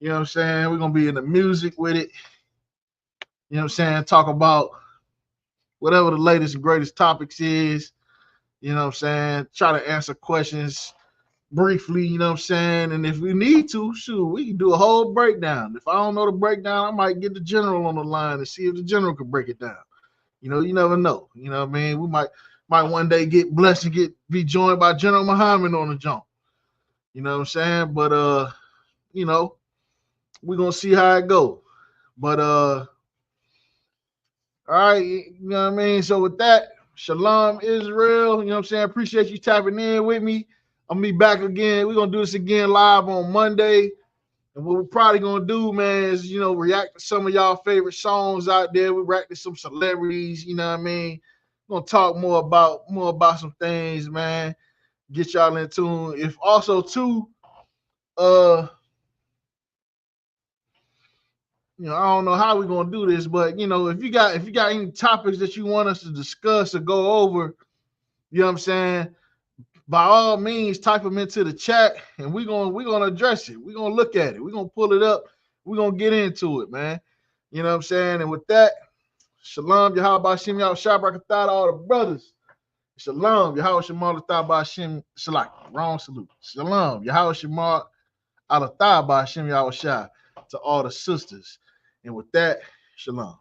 You know what I'm saying? We're gonna be in the music with it. You know what I'm saying? Talk about whatever the latest and greatest topics is. You know what I'm saying? Try to answer questions briefly, you know what I'm saying? And if we need to, shoot, we can do a whole breakdown. If I don't know the breakdown, I might get the general on the line and see if the general can break it down. You know, you never know. You know what I mean? We might one day get blessed and be joined by General Muhammad on the jump. You know what I'm saying? But you know, we're gonna see how it go. But all right, you know what I mean? So with that, Shalom Israel, you know what I'm saying? Appreciate you tapping in with me. I'm gonna be back again. We're gonna do this again live on Monday. And what we're probably gonna do, man, is react to some of y'all favorite songs out there. We react to some celebrities, you know what I mean? We're gonna talk more about some things, man. Get y'all in tune. If also too, I don't know how we're gonna do this, but if you got any topics that you want us to discuss or go over, you know what I'm saying? By all means, type them into the chat, and we're gonna address it. We're gonna look at it. We're gonna pull it up. We're gonna get into it, man. You know what I'm saying? And with that, Shalom, Yahweh Shem Yahweh Shabrakatah, all the brothers. Shalom, Yahweh Shemar Latah Shem Shalak. Wrong salute. Shalom, Yahweh Shemar Alatah Shem Yahweh Shah to all the sisters. And with that, Shalom.